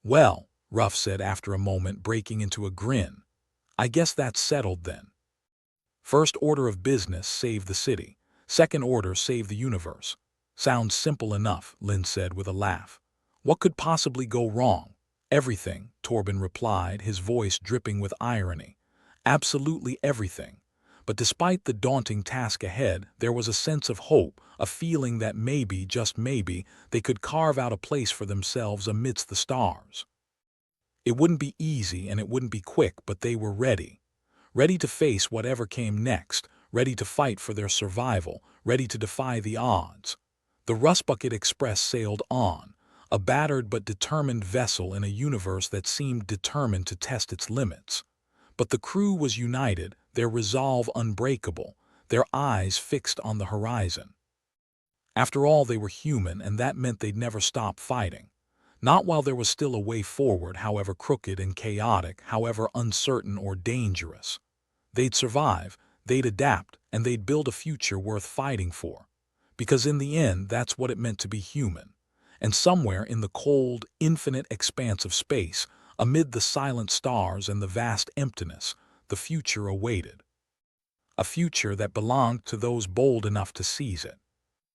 Well, Ruff said after a moment, breaking into a grin. I guess that's settled then. First order of business, save the city. Second order, save the universe. Sounds simple enough, Lynn said with a laugh. What could possibly go wrong? Everything, Torben replied, his voice dripping with irony. Absolutely everything. But despite the daunting task ahead, there was a sense of hope, a feeling that maybe, just maybe, they could carve out a place for themselves amidst the stars. It wouldn't be easy and it wouldn't be quick, but they were ready. Ready to face whatever came next, ready to fight for their survival, ready to defy the odds. The Rust Bucket Express sailed on, a battered but determined vessel in a universe that seemed determined to test its limits. But the crew was united, their resolve unbreakable, their eyes fixed on the horizon. After all, they were human, and that meant they'd never stop fighting. Not while there was still a way forward, however crooked and chaotic, however uncertain or dangerous. They'd survive, they'd adapt, and they'd build a future worth fighting for. Because in the end, that's what it meant to be human. And somewhere in the cold, infinite expanse of space, Amid the silent stars and the vast emptiness, the future awaited. A future that belonged to those bold enough to seize it.